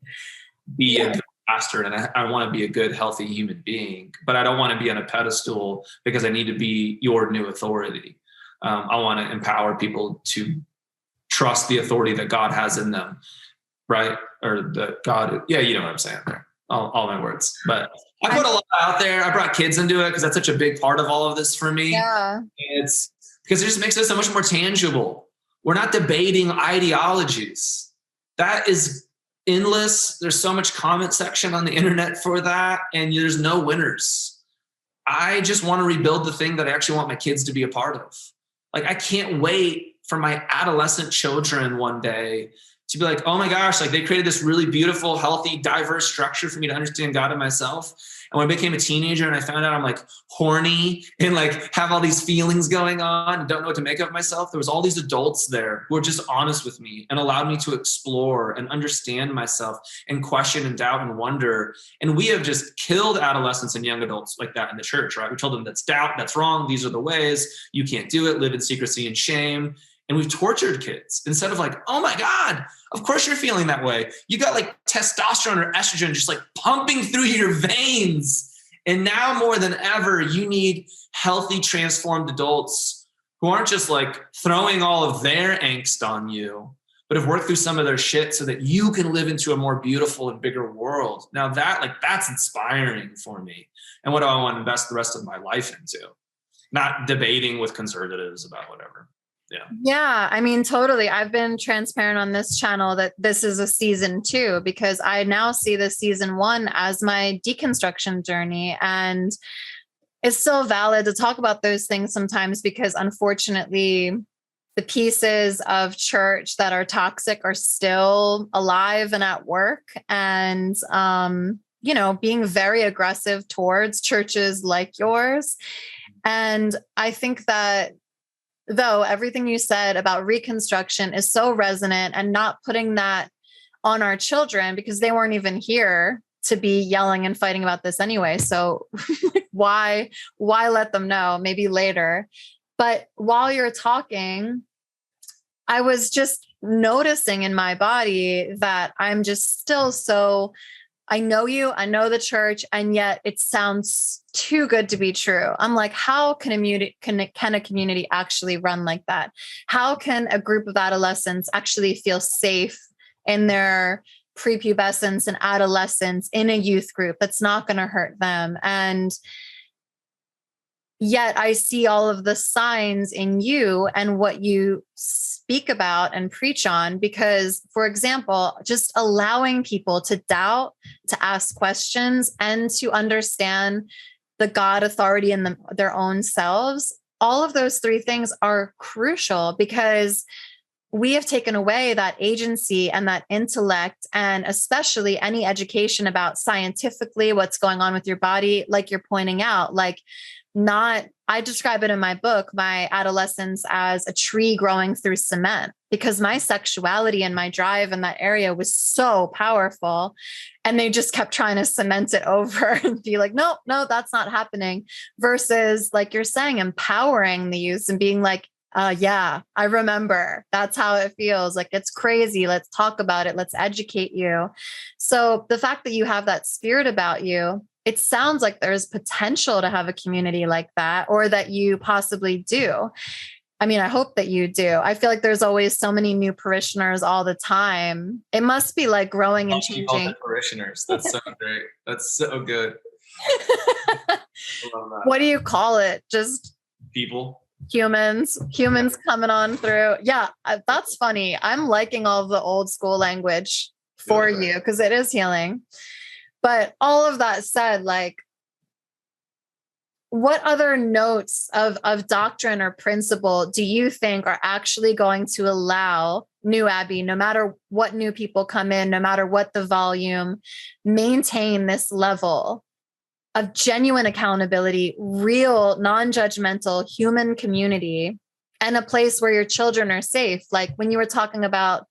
be a good pastor, and I want to be a good, healthy human being, but I don't want to be on a pedestal because I need to be your new authority. I want to empower people to trust the authority that God has in them, right? Or that God, yeah, you know what I'm saying there. All my words, but I put a lot out there. I brought kids into it because that's such a big part of all of this for me. Yeah. It's because it just makes it so much more tangible. We're not debating ideologies. That is endless. There's so much comment section on the internet for that, and there's no winners. I just want to rebuild the thing that I actually want my kids to be a part of. Like, I can't wait for my adolescent children one day to be like, oh my gosh, like they created this really beautiful, healthy, diverse structure for me to understand God and myself. And when I became a teenager and I found out I'm like horny and like have all these feelings going on and don't know what to make of myself, there was all these adults there who were just honest with me and allowed me to explore and understand myself and question and doubt and wonder. And we have just killed adolescents and young adults like that in the church, right? We told them that's doubt, that's wrong. These are the ways. You can't do it. Live in secrecy and shame. And we've tortured kids instead of like, oh my God, of course you're feeling that way. You got like testosterone or estrogen just like pumping through your veins. And now more than ever, you need healthy, transformed adults who aren't just like throwing all of their angst on you, but have worked through some of their shit so that you can live into a more beautiful and bigger world. Now that's inspiring for me. And what do I want to invest the rest of my life into? Not debating with conservatives about whatever. Yeah. I mean, totally. I've been transparent on this channel that this is a season 2 because I now see the season 1 as my deconstruction journey. And it's still valid to talk about those things sometimes because unfortunately, the pieces of church that are toxic are still alive and at work. And, being very aggressive towards churches like yours. And I think that though everything you said about reconstruction is so resonant and not putting that on our children because they weren't even here to be yelling and fighting about this anyway. So why let them know? Maybe later. But while you're talking, I was just noticing in my body that I'm just still so, I know you, I know the church, and yet it sounds too good to be true. I'm like, how can a community actually run like that? How can a group of adolescents actually feel safe in their prepubescence and adolescence in a youth group that's not going to hurt them. And yet I see all of the signs in you and what you speak about and preach on, because, for example, just allowing people to doubt, to ask questions, and to understand the God authority in their own selves. All of those three things are crucial, because we have taken away that agency and that intellect, and especially any education about scientifically what's going on with your body, like you're pointing out. Like, I describe it in my book, my adolescence, as a tree growing through cement, because my sexuality and my drive in that area was so powerful. And they just kept trying to cement it over and be like, no, that's not happening. Versus, like you're saying, empowering the youth and being like, yeah, I remember. That's how it feels. Like, it's crazy. Let's talk about it. Let's educate you. So the fact that you have that spirit about you, it sounds like there's potential to have a community like that, or that you possibly do. I mean, I hope that you do. I feel like there's always so many new parishioners all the time. It must be like growing and changing. Parishioners. That's so great. That's so good. I love that. What do you call it? Just people. Humans coming on through. Yeah, that's funny. I'm liking all of the old school language for you, because it is healing. But all of that said, like, what other notes of doctrine or principle do you think are actually going to allow New Abbey, no matter what new people come in, no matter what the volume, maintain this level of genuine accountability, real, non-judgmental human community, and a place where your children are safe? Like, when you were talking about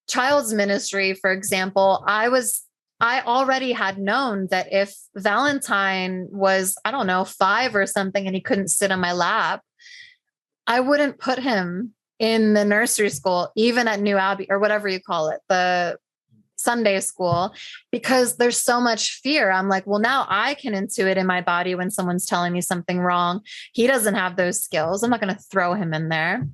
child's ministry, for example, I already had known that if Valentine was, I don't know, 5 or something, and he couldn't sit on my lap, I wouldn't put him in the nursery school, even at New Abbey, or whatever you call it, the Sunday school, because there's so much fear. I'm like, well, now I can intuit in my body when someone's telling me something wrong. He doesn't have those skills. I'm not going to throw him in there.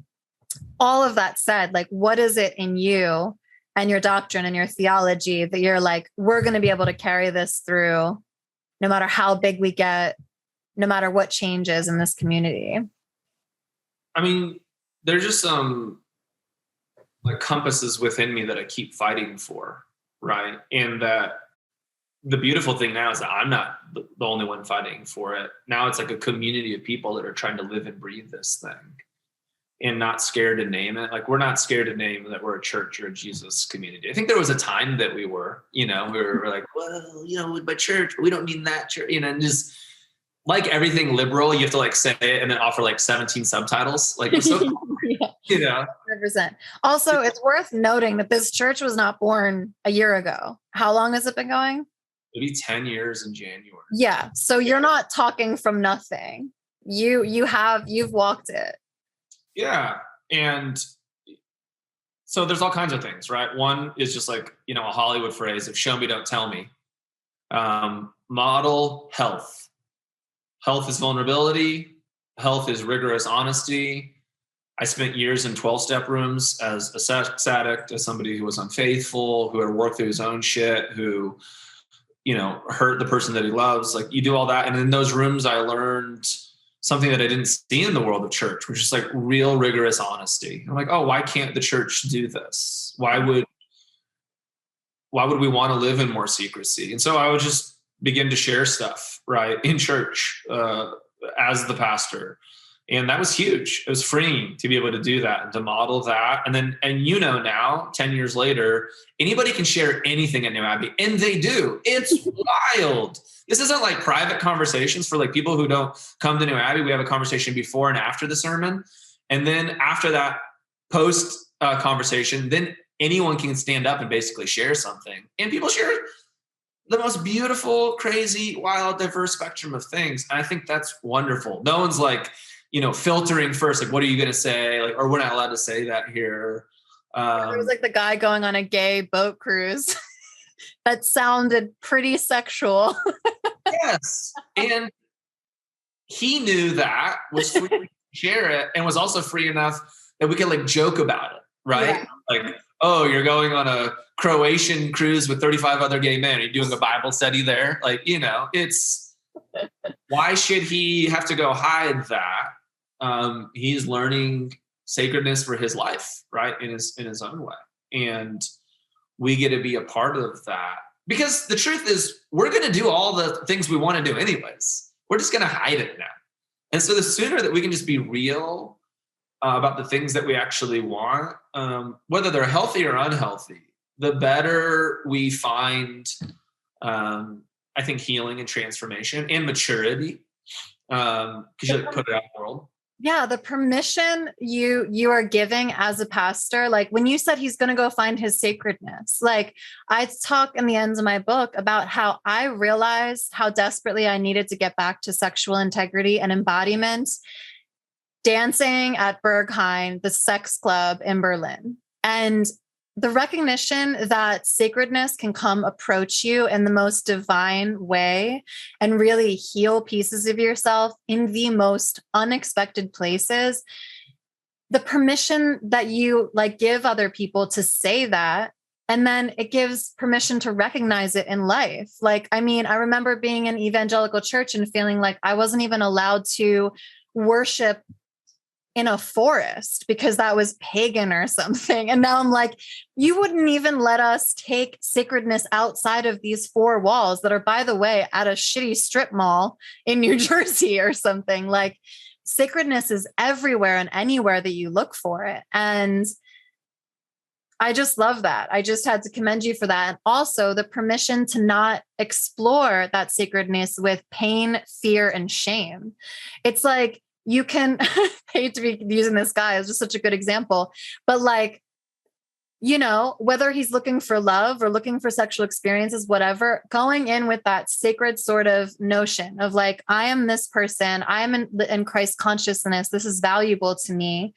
All of that said, like, what is it in you and your doctrine and your theology that you're like, we're going to be able to carry this through no matter how big we get, no matter what changes in this community? I mean, there's just some like compasses within me that I keep fighting for, right? And that the beautiful thing now is that I'm not the only one fighting for it. Now it's like a community of people that are trying to live and breathe this thing, and not scared to name it. Like, we're not scared to name that we're a church or a Jesus community. I think there was a time that we were like, well, by church, we don't mean that church, and just like everything liberal, you have to like say it and then offer like 17 subtitles. Like, it's so yeah. 100%. Also, it's worth noting that this church was not born a year ago. How long has it been going? Maybe 10 years in January. Yeah. So you're not talking from nothing. You've walked it. Yeah. And so there's all kinds of things, right? One is just like, a Hollywood phrase of show me, don't tell me. Model health. Health is vulnerability. Health is rigorous honesty. I spent years in 12-step rooms as a sex addict, as somebody who was unfaithful, who had worked through his own shit, who, hurt the person that he loves. Like, you do all that. And in those rooms, I learned something that I didn't see in the world of church, which is like real rigorous honesty. I'm like, oh, why can't the church do this? Why would we want to live in more secrecy? And so I would just begin to share stuff, right, in church as the pastor. And that was huge. It was freeing to be able to do that and to model that. And then, now, 10 years later, anybody can share anything at New Abbey, and they do. It's wild. This isn't like private conversations for like people who don't come to New Abbey. We have a conversation before and after the sermon. And then after that post conversation, then anyone can stand up and basically share something. And people share the most beautiful, crazy, wild, diverse spectrum of things. And I think that's wonderful. No one's like, filtering first, like, what are you going to say? Like, or we're not allowed to say that here. There was like the guy going on a gay boat cruise that sounded pretty sexual. Yes. And he knew that was free to share it, and was also free enough that we could like joke about it. Right. Yeah. Like, oh, you're going on a Croatian cruise with 35 other gay men. Are you doing a Bible study there? Like, it's, why should he have to go hide that? He's learning sacredness for his life, right? In his own way. And we get to be a part of that, because the truth is we're going to do all the things we want to do anyways. We're just going to hide it now. And so the sooner that we can just be real about the things that we actually want, whether they're healthy or unhealthy, the better we find, I think, healing and transformation and maturity, because you like put it out in the world. Yeah, the permission you are giving as a pastor, like when you said he's going to go find his sacredness, like I talk in the ends of my book about how I realized how desperately I needed to get back to sexual integrity and embodiment, dancing at Berghain, the sex club in Berlin. And the recognition that sacredness can come approach you in the most divine way and really heal pieces of yourself in the most unexpected places. The permission that you like give other people to say that, and then it gives permission to recognize it in life. Like, I mean, I remember being in evangelical church and feeling like I wasn't even allowed to worship in a forest because that was pagan or something. And now I'm like, you wouldn't even let us take sacredness outside of these four walls that are, by the way, at a shitty strip mall in New Jersey or something. Like, sacredness is everywhere and anywhere that you look for it. And I just love that. I just had to commend you for that. And also the permission to not explore that sacredness with pain, fear, and shame. It's like, you can hate to be using this guy as just such a good example, but like, whether he's looking for love or looking for sexual experiences, whatever, going in with that sacred sort of notion of like, I am this person, I am in Christ consciousness, this is valuable to me.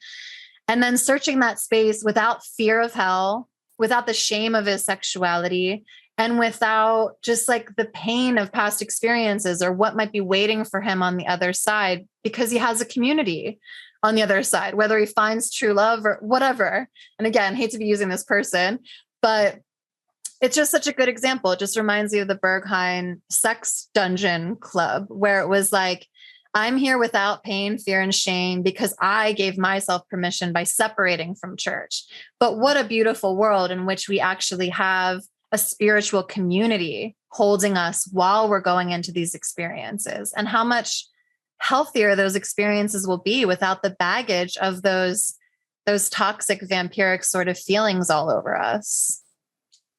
And then searching that space without fear of hell, without the shame of his sexuality, and without just like the pain of past experiences or what might be waiting for him on the other side, because he has a community on the other side, whether he finds true love or whatever. And again, hate to be using this person, but it's just such a good example. It just reminds you of the Berghain sex dungeon club, where it was like, I'm here without pain, fear, and shame because I gave myself permission by separating from church. But what a beautiful world in which we actually have a spiritual community holding us while we're going into these experiences, and how much healthier those experiences will be without the baggage of those toxic vampiric sort of feelings all over us.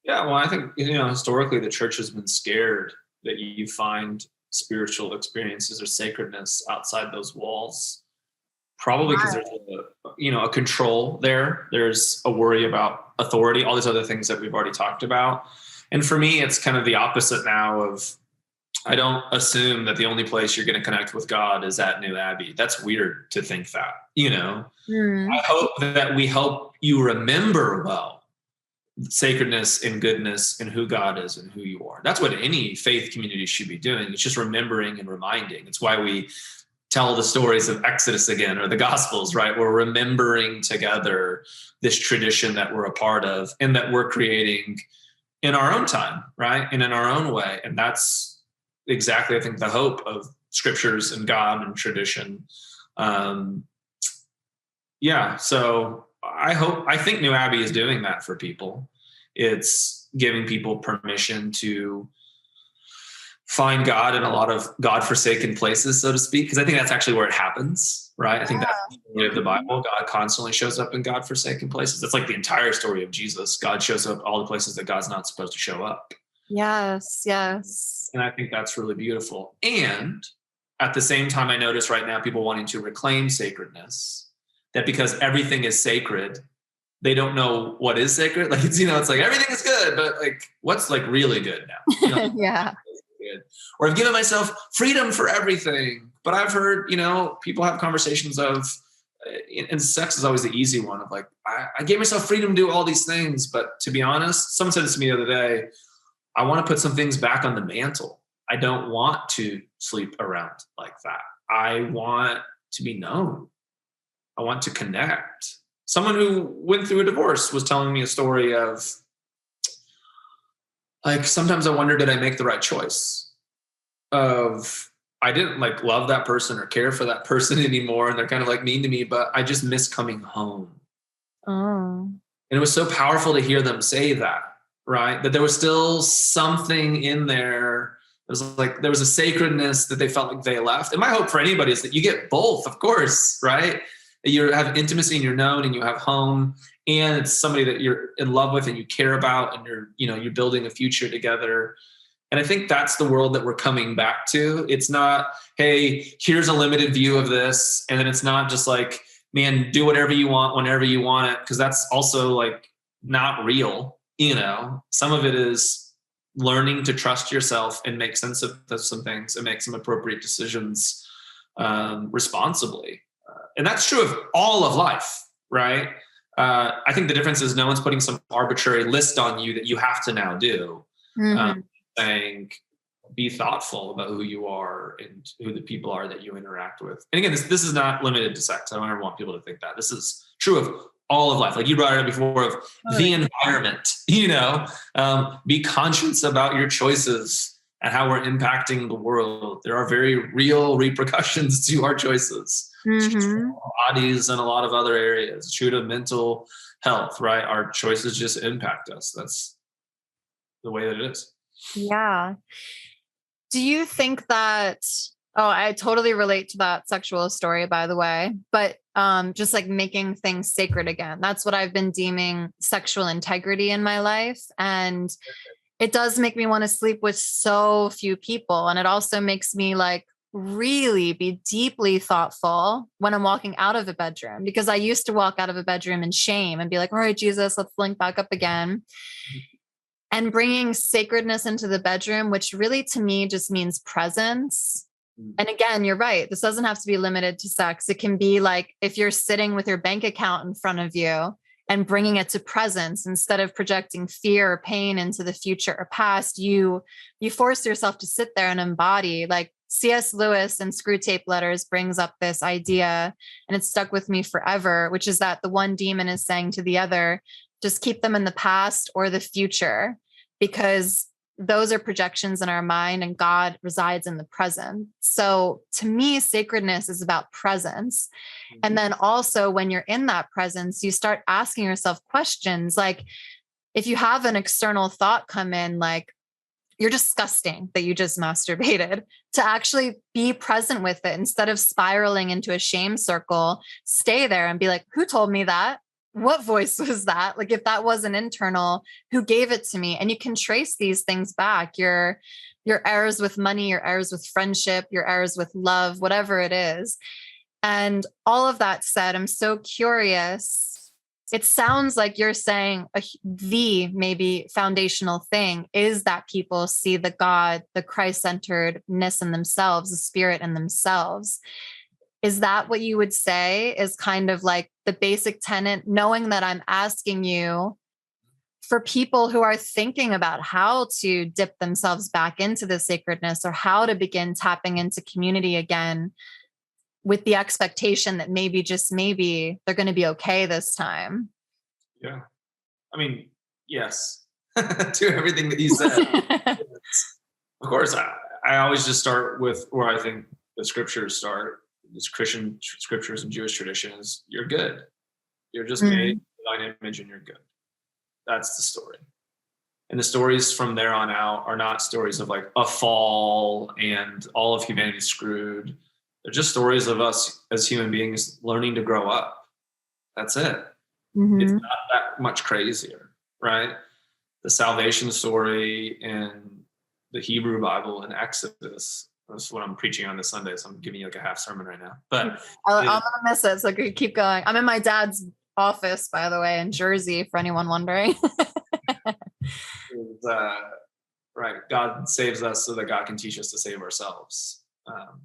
Yeah, well, I think, historically the church has been scared that you find spiritual experiences or sacredness outside those walls, probably because there's a control there. There's a worry about authority, all these other things that we've already talked about. And for me, it's kind of the opposite now of, I don't assume that the only place you're going to connect with God is at New Abbey. That's weird to think that, I hope that we help you remember well sacredness and goodness and who God is and who you are. That's what any faith community should be doing. It's just remembering and reminding. It's why we tell the stories of Exodus again, or the Gospels, right? We're remembering together this tradition that we're a part of and that we're creating in our own time, right? And in our own way. And that's exactly, I think, the hope of scriptures and God and tradition. So I think New Abbey is doing that for people. It's giving people permission to find God in a lot of God-forsaken places, so to speak, because I think that's actually where it happens, right? I think that's the story of the Bible. God constantly shows up in God-forsaken places. That's like the entire story of Jesus. God shows up all the places that God's not supposed to show up. Yes. And I think that's really beautiful. And at the same time, I notice right now people wanting to reclaim sacredness, that because everything is sacred, they don't know what is sacred. Like, it's like everything is good, but like, what's like really good now? Yeah. Or I've given myself freedom for everything. But I've heard, people have conversations of, and sex is always the easy one of like, I gave myself freedom to do all these things. But to be honest, someone said this to me the other day, I want to put some things back on the mantle. I don't want to sleep around like that. I want to be known. I want to connect. someone who went through a divorce was telling me a story of like, sometimes I wonder, did I make the right choice? Of, I didn't like love that person or care for that person anymore. And they're kind of like mean to me, but I just miss coming home. Oh. And it was so powerful to hear them say that, right? That there was still something in there. It was like, there was a sacredness that they felt like they left. And my hope for anybody is that you get both, of course, right? You have intimacy and you're known and you have home, and it's somebody that you're in love with and you care about, and you're building a future together. And I think that's the world that we're coming back to. It's not, hey, here's a limited view of this. And then it's not just like, man, do whatever you want, whenever you want it. Cause that's also like not real. Some of it is learning to trust yourself and make sense of some things and make some appropriate decisions responsibly. And that's true of all of life, right? I think the difference is no one's putting some arbitrary list on you that you have to now do. Saying, be thoughtful about who you are and who the people are that you interact with. And again, this is not limited to sex. I don't ever want people to think that. This is true of all of life. Like you brought it up before, of the environment, be conscious about your choices and how we're impacting the world. There are very real repercussions to our choices. It's true to our bodies and a lot of other areas. It's true to mental health, right? Our choices just impact us. That's the way that it is. Yeah. Do you think that, I totally relate to that sexual story, by the way, but just like making things sacred again. That's what I've been deeming sexual integrity in my life. And it does make me want to sleep with so few people. And it also makes me like really be deeply thoughtful when I'm walking out of a bedroom, because I used to walk out of a bedroom in shame and be like, all right, Jesus, let's link back up again. And bringing sacredness into the bedroom, which really to me just means presence. And again, you're right. This doesn't have to be limited to sex. It can be like if you're sitting with your bank account in front of you and bringing it to presence instead of projecting fear or pain into the future or past, you force yourself to sit there and embody. Like C.S. Lewis in Screw Tape Letters brings up this idea, and it's stuck with me forever, which is that the one demon is saying to the other, just keep them in the past or the future, because those are projections in our mind and God resides in the present. So to me, sacredness is about presence. And then also when you're in that presence, you start asking yourself questions. Like if you have an external thought come in, like you're disgusting that you just masturbated, to actually be present with it instead of spiraling into a shame circle, stay there and be like, who told me that? What voice was that? Like if that wasn't internal, who gave it to me? And you can trace these things back, your errors with money, your errors with friendship, your errors with love, whatever it is. And all of that said, I'm so curious. It sounds like you're saying the maybe foundational thing is that people see the God, the Christ-centeredness in themselves, the spirit in themselves. Is that what you would say is kind of like the basic tenet, knowing that I'm asking you for people who are thinking about how to dip themselves back into the sacredness or how to begin tapping into community again with the expectation that maybe, just maybe, they're going to be okay this time? Yeah. I mean, yes, to everything that you said. Of course, I always just start with where I think the scriptures start. It's Christian scriptures and Jewish traditions. You're good. You're just made in thine image and you're good. That's the story. And the stories from there on out are not stories of like a fall and all of humanity screwed. They're just stories of us as human beings learning to grow up. That's it. It's not that much crazier, right? The salvation story in the Hebrew Bible in Exodus. That's what I'm preaching on this Sunday. So I'm giving you like a half sermon right now. But I'm going to miss it. So keep going. I'm in my dad's office, by the way, in Jersey, for anyone wondering. Right. God saves us so that God can teach us to save ourselves.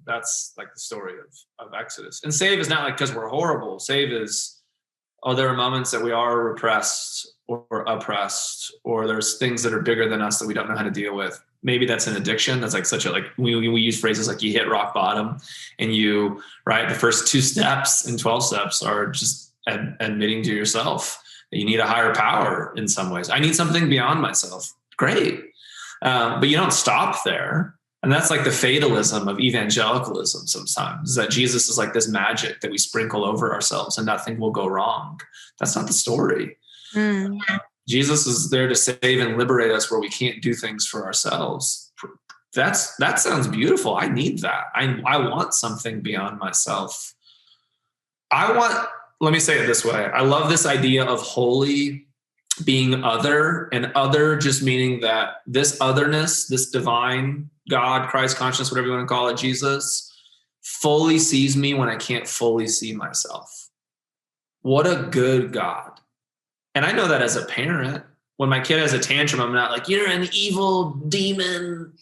That's like the story of Exodus. And save is not like because we're horrible. Save is, there are moments that we are repressed or oppressed, or there's things that are bigger than us that we don't know how to deal with. Maybe that's an addiction. That's like such a, like we use phrases like you hit rock bottom and the first 2 steps and 12 steps are just admitting to yourself that you need a higher power in some ways. I need something beyond myself. Great. But you don't stop there. And that's like the fatalism of evangelicalism sometimes, is that Jesus is like this magic that we sprinkle over ourselves and nothing will go wrong. That's not the story. Mm. Jesus is there to save and liberate us where we can't do things for ourselves. That sounds beautiful. I need that. I want something beyond myself. Let me say it this way. I love this idea of holy being other, and other just meaning that this otherness, this divine God, Christ consciousness, whatever you want to call it, Jesus, fully sees me when I can't fully see myself. What a good God. And I know that as a parent, when my kid has a tantrum, I'm not like, you're an evil demon,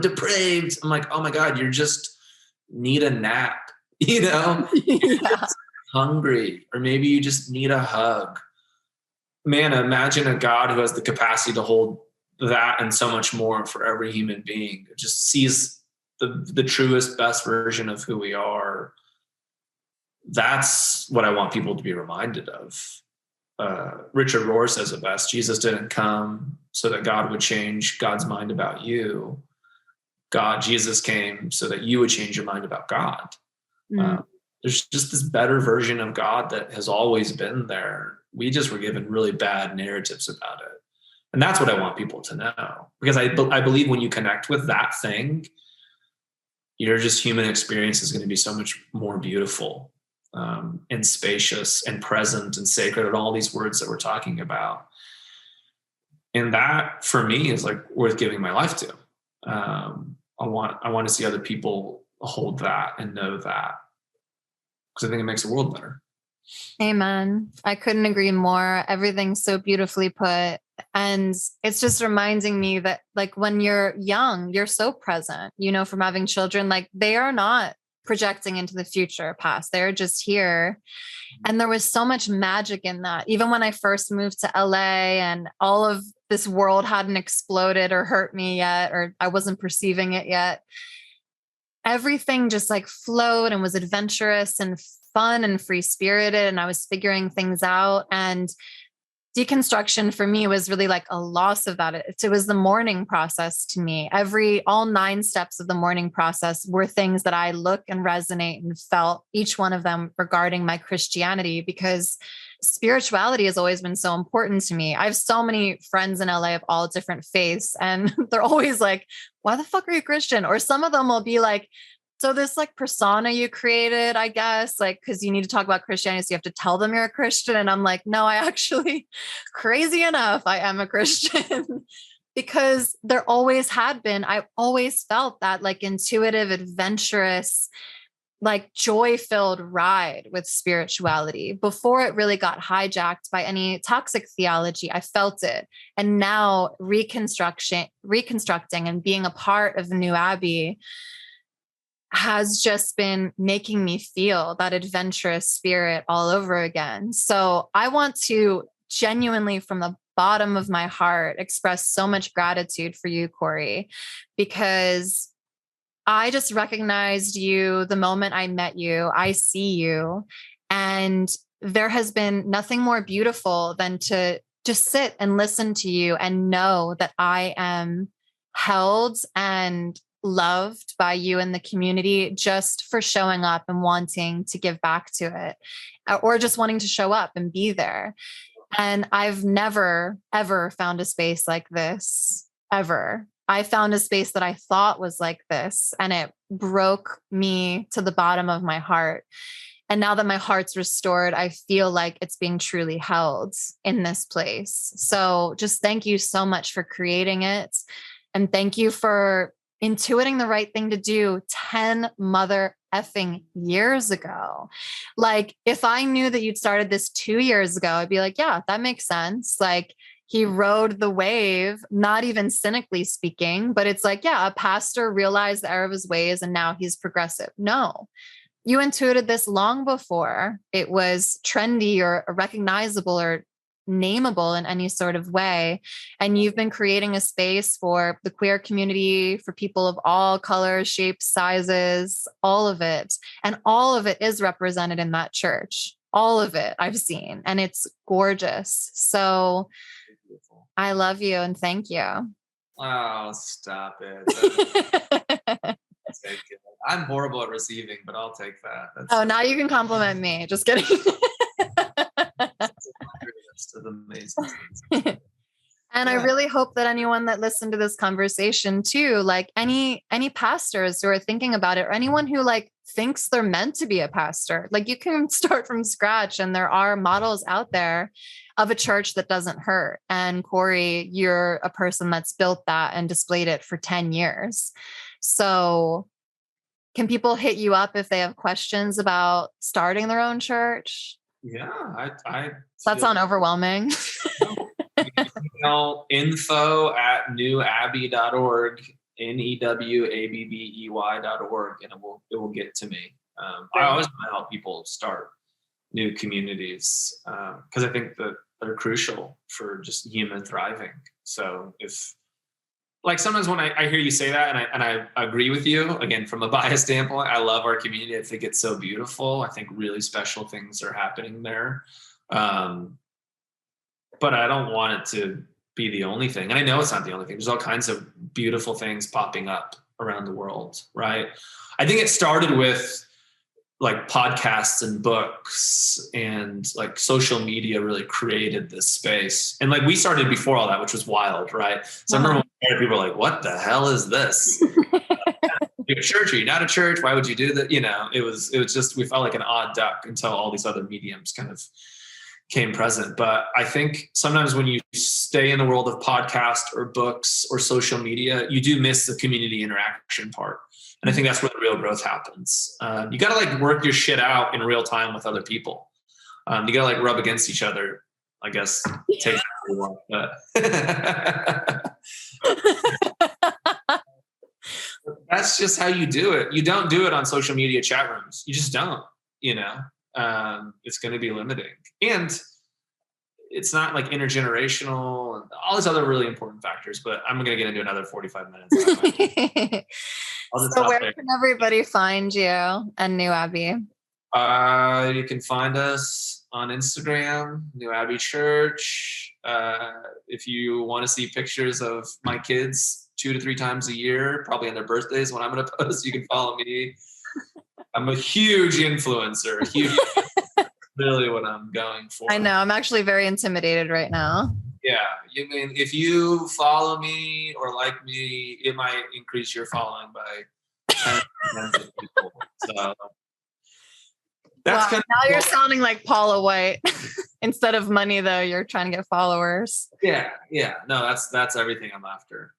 depraved. I'm like, oh my God, you just need a nap, Yeah. hungry, or maybe you just need a hug. Man, imagine a God who has the capacity to hold that and so much more for every human being. It just sees the truest, best version of who we are. That's what I want people to be reminded of. Richard Rohr says it best. Jesus didn't come so that God would change God's mind about you. Jesus came so that you would change your mind about God. There's just this better version of God that has always been there. We just were given really bad narratives about it. And that's what I want people to know. Because I believe when you connect with that thing, your just human experience is going to be so much more beautiful and spacious and present and sacred, and all these words that we're talking about. And that, for me, is like worth giving my life to. I want to see other people hold that and know that, because I think it makes the world better. Amen. I couldn't agree more. Everything's so beautifully put. And it's just reminding me that, like, when you're young, you're so present, from having children, like, they are not projecting into the future past. They're just here. And there was so much magic in that. Even when I first moved to LA and all of this world hadn't exploded or hurt me yet, or I wasn't perceiving it yet, everything just like flowed and was adventurous and fun and free spirited. And I was figuring things out. And deconstruction for me was really like a loss of that. It was the mourning process to me. All 9 steps of the mourning process were things that I look and resonate and felt, each one of them regarding my Christianity, because spirituality has always been so important to me. I have so many friends in LA of all different faiths, and they're always like, why the fuck are you Christian? Or some of them will be like, so this like persona you created, I guess, like, because you need to talk about Christianity, so you have to tell them you're a Christian. And I'm like, no, I actually, crazy enough, I am a Christian. Because there always had been, I always felt that like intuitive, adventurous, like joy-filled ride with spirituality before it really got hijacked by any toxic theology. I felt it. And now reconstructing and being a part of New Abbey has just been making me feel that adventurous spirit all over again. So I want to genuinely, from the bottom of my heart, express so much gratitude for you, Cory, because I just recognized you the moment I met you. I see you. And there has been nothing more beautiful than to just sit and listen to you and know that I am held and loved by you in the community, just for showing up and wanting to give back to it, or just wanting to show up and be there. And I've never, ever found a space like this, ever. I found a space that I thought was like this, and it broke me to the bottom of my heart. And now that my heart's restored, I feel like it's being truly held in this place. So just thank you so much for creating it. And thank you for intuiting the right thing to do 10 mother effing years ago. Like, if I knew that you'd started this 2 years ago, I'd be like, yeah, that makes sense. Like, he rode the wave, not even cynically speaking, but it's like, yeah, a pastor realized the error of his ways and now he's progressive. No, you intuited this long before it was trendy or recognizable or nameable in any sort of way. And you've been creating a space for the queer community, for people of all colors, shapes, sizes, all of it. And all of it is represented in that church. all of it I've seen, and it's gorgeous. So Beautiful. I love you and thank you. Oh, stop it. Take it. I'm horrible at receiving, but I'll take that. Now you can compliment me. Just kidding. That's a list of amazing things. And I really hope that anyone that listened to this conversation too, like any pastors who are thinking about it, or anyone who like thinks they're meant to be a pastor, like you can start from scratch, and there are models out there of a church that doesn't hurt. And Cory, you're a person that's built that and displayed it for 10 years. So can people hit you up if they have questions about starting their own church? Yeah, That sounds overwhelming. Email info@newabbey.org, newabbey.org, and it will get to me. I always want to help people start new communities because I think that they're crucial for just human thriving. So if, like, sometimes when I hear you say that, and I agree with you, again, from a biased standpoint, I love our community. I think it's so beautiful. I think really special things are happening there. But I don't want it to be the only thing. And I know it's not the only thing. There's all kinds of beautiful things popping up around the world, right? I think it started with like podcasts and books, and like social media really created this space. And like we started before all that, which was wild, right? So I remember when we started, people were like, what the hell is this? You're a church, are you not a church? Why would you do that? You know, it was just, we felt like an odd duck until all these other mediums kind of came present. But I think sometimes when you stay in the world of podcast or books or social media, you do miss the community interaction part. And I think that's where the real growth happens. You got to like work your shit out in real time with other people. You got to like rub against each other, I guess. Take that if you want, but that's just how you do it. You don't do it on social media chat rooms. You just don't, you know. It's going to be limiting, and it's not like intergenerational and all these other really important factors, but I'm going to get into another 45 minutes. So where can everybody find you and New Abbey? You can find us on Instagram, New Abbey Church. If you want to see pictures of my kids 2 to 3 times a year, probably on their birthdays when I'm going to post, you can follow me. I'm a huge influencer, really what I'm going for. I know. I'm actually very intimidated right now. Yeah. You mean if you follow me or like me, it might increase your following by 10 of people. So that's kind of now you're sounding like Paula White. Instead of money, though, you're trying to get followers. Yeah. No, that's everything I'm after.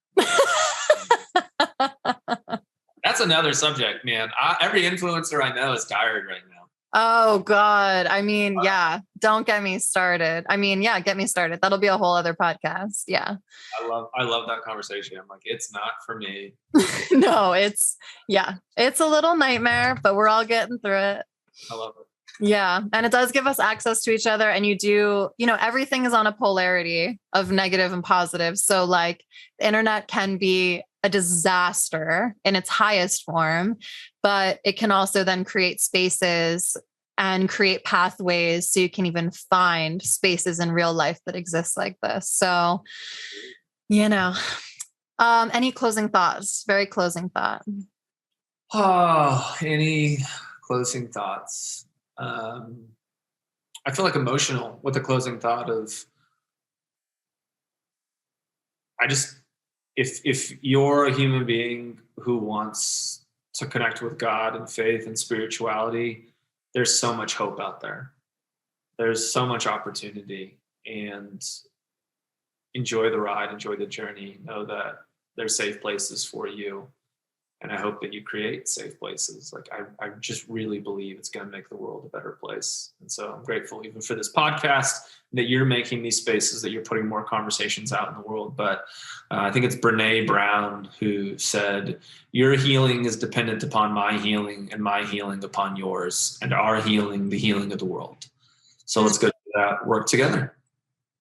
That's another subject, man. Every influencer I know is tired right now. Oh God. I mean, yeah, don't get me started. I mean, yeah, get me started. That'll be a whole other podcast. Yeah. I love that conversation. I'm like, it's not for me. No, it's a little nightmare, but we're all getting through it. I love it. Yeah. And it does give us access to each other. And you do, everything is on a polarity of negative and positive. So like the internet can be a disaster in its highest form, but it can also then create spaces and create pathways so you can even find spaces in real life that exist like this. So, any closing thoughts? Very closing thought. Oh, any closing thoughts? I feel like emotional with the closing thought of, if you're a human being who wants to connect with God and faith and spirituality, there's so much hope out there. There's so much opportunity, and enjoy the ride, enjoy the journey. Know that there's safe places for you. And I hope that you create safe places. Like I just really believe it's going to make the world a better place. And so I'm grateful even for this podcast that you're making these spaces, that you're putting more conversations out in the world. But I think it's Brene Brown who said, your healing is dependent upon my healing, and my healing upon yours, and our healing, the healing of the world. So let's go do that work together.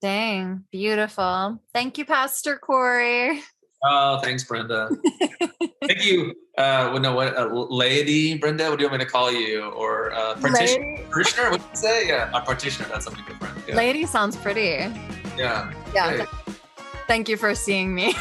Dang, beautiful. Thank you, Pastor Cory. Oh, thanks, Brenda. Thank you. Well, no, what laity, Brenda? What do you want me to call you? Or partitioner? What do you say? Yeah, a partitioner. That's something different. Yeah. Lady sounds pretty. Yeah. Yeah. Thank you for seeing me.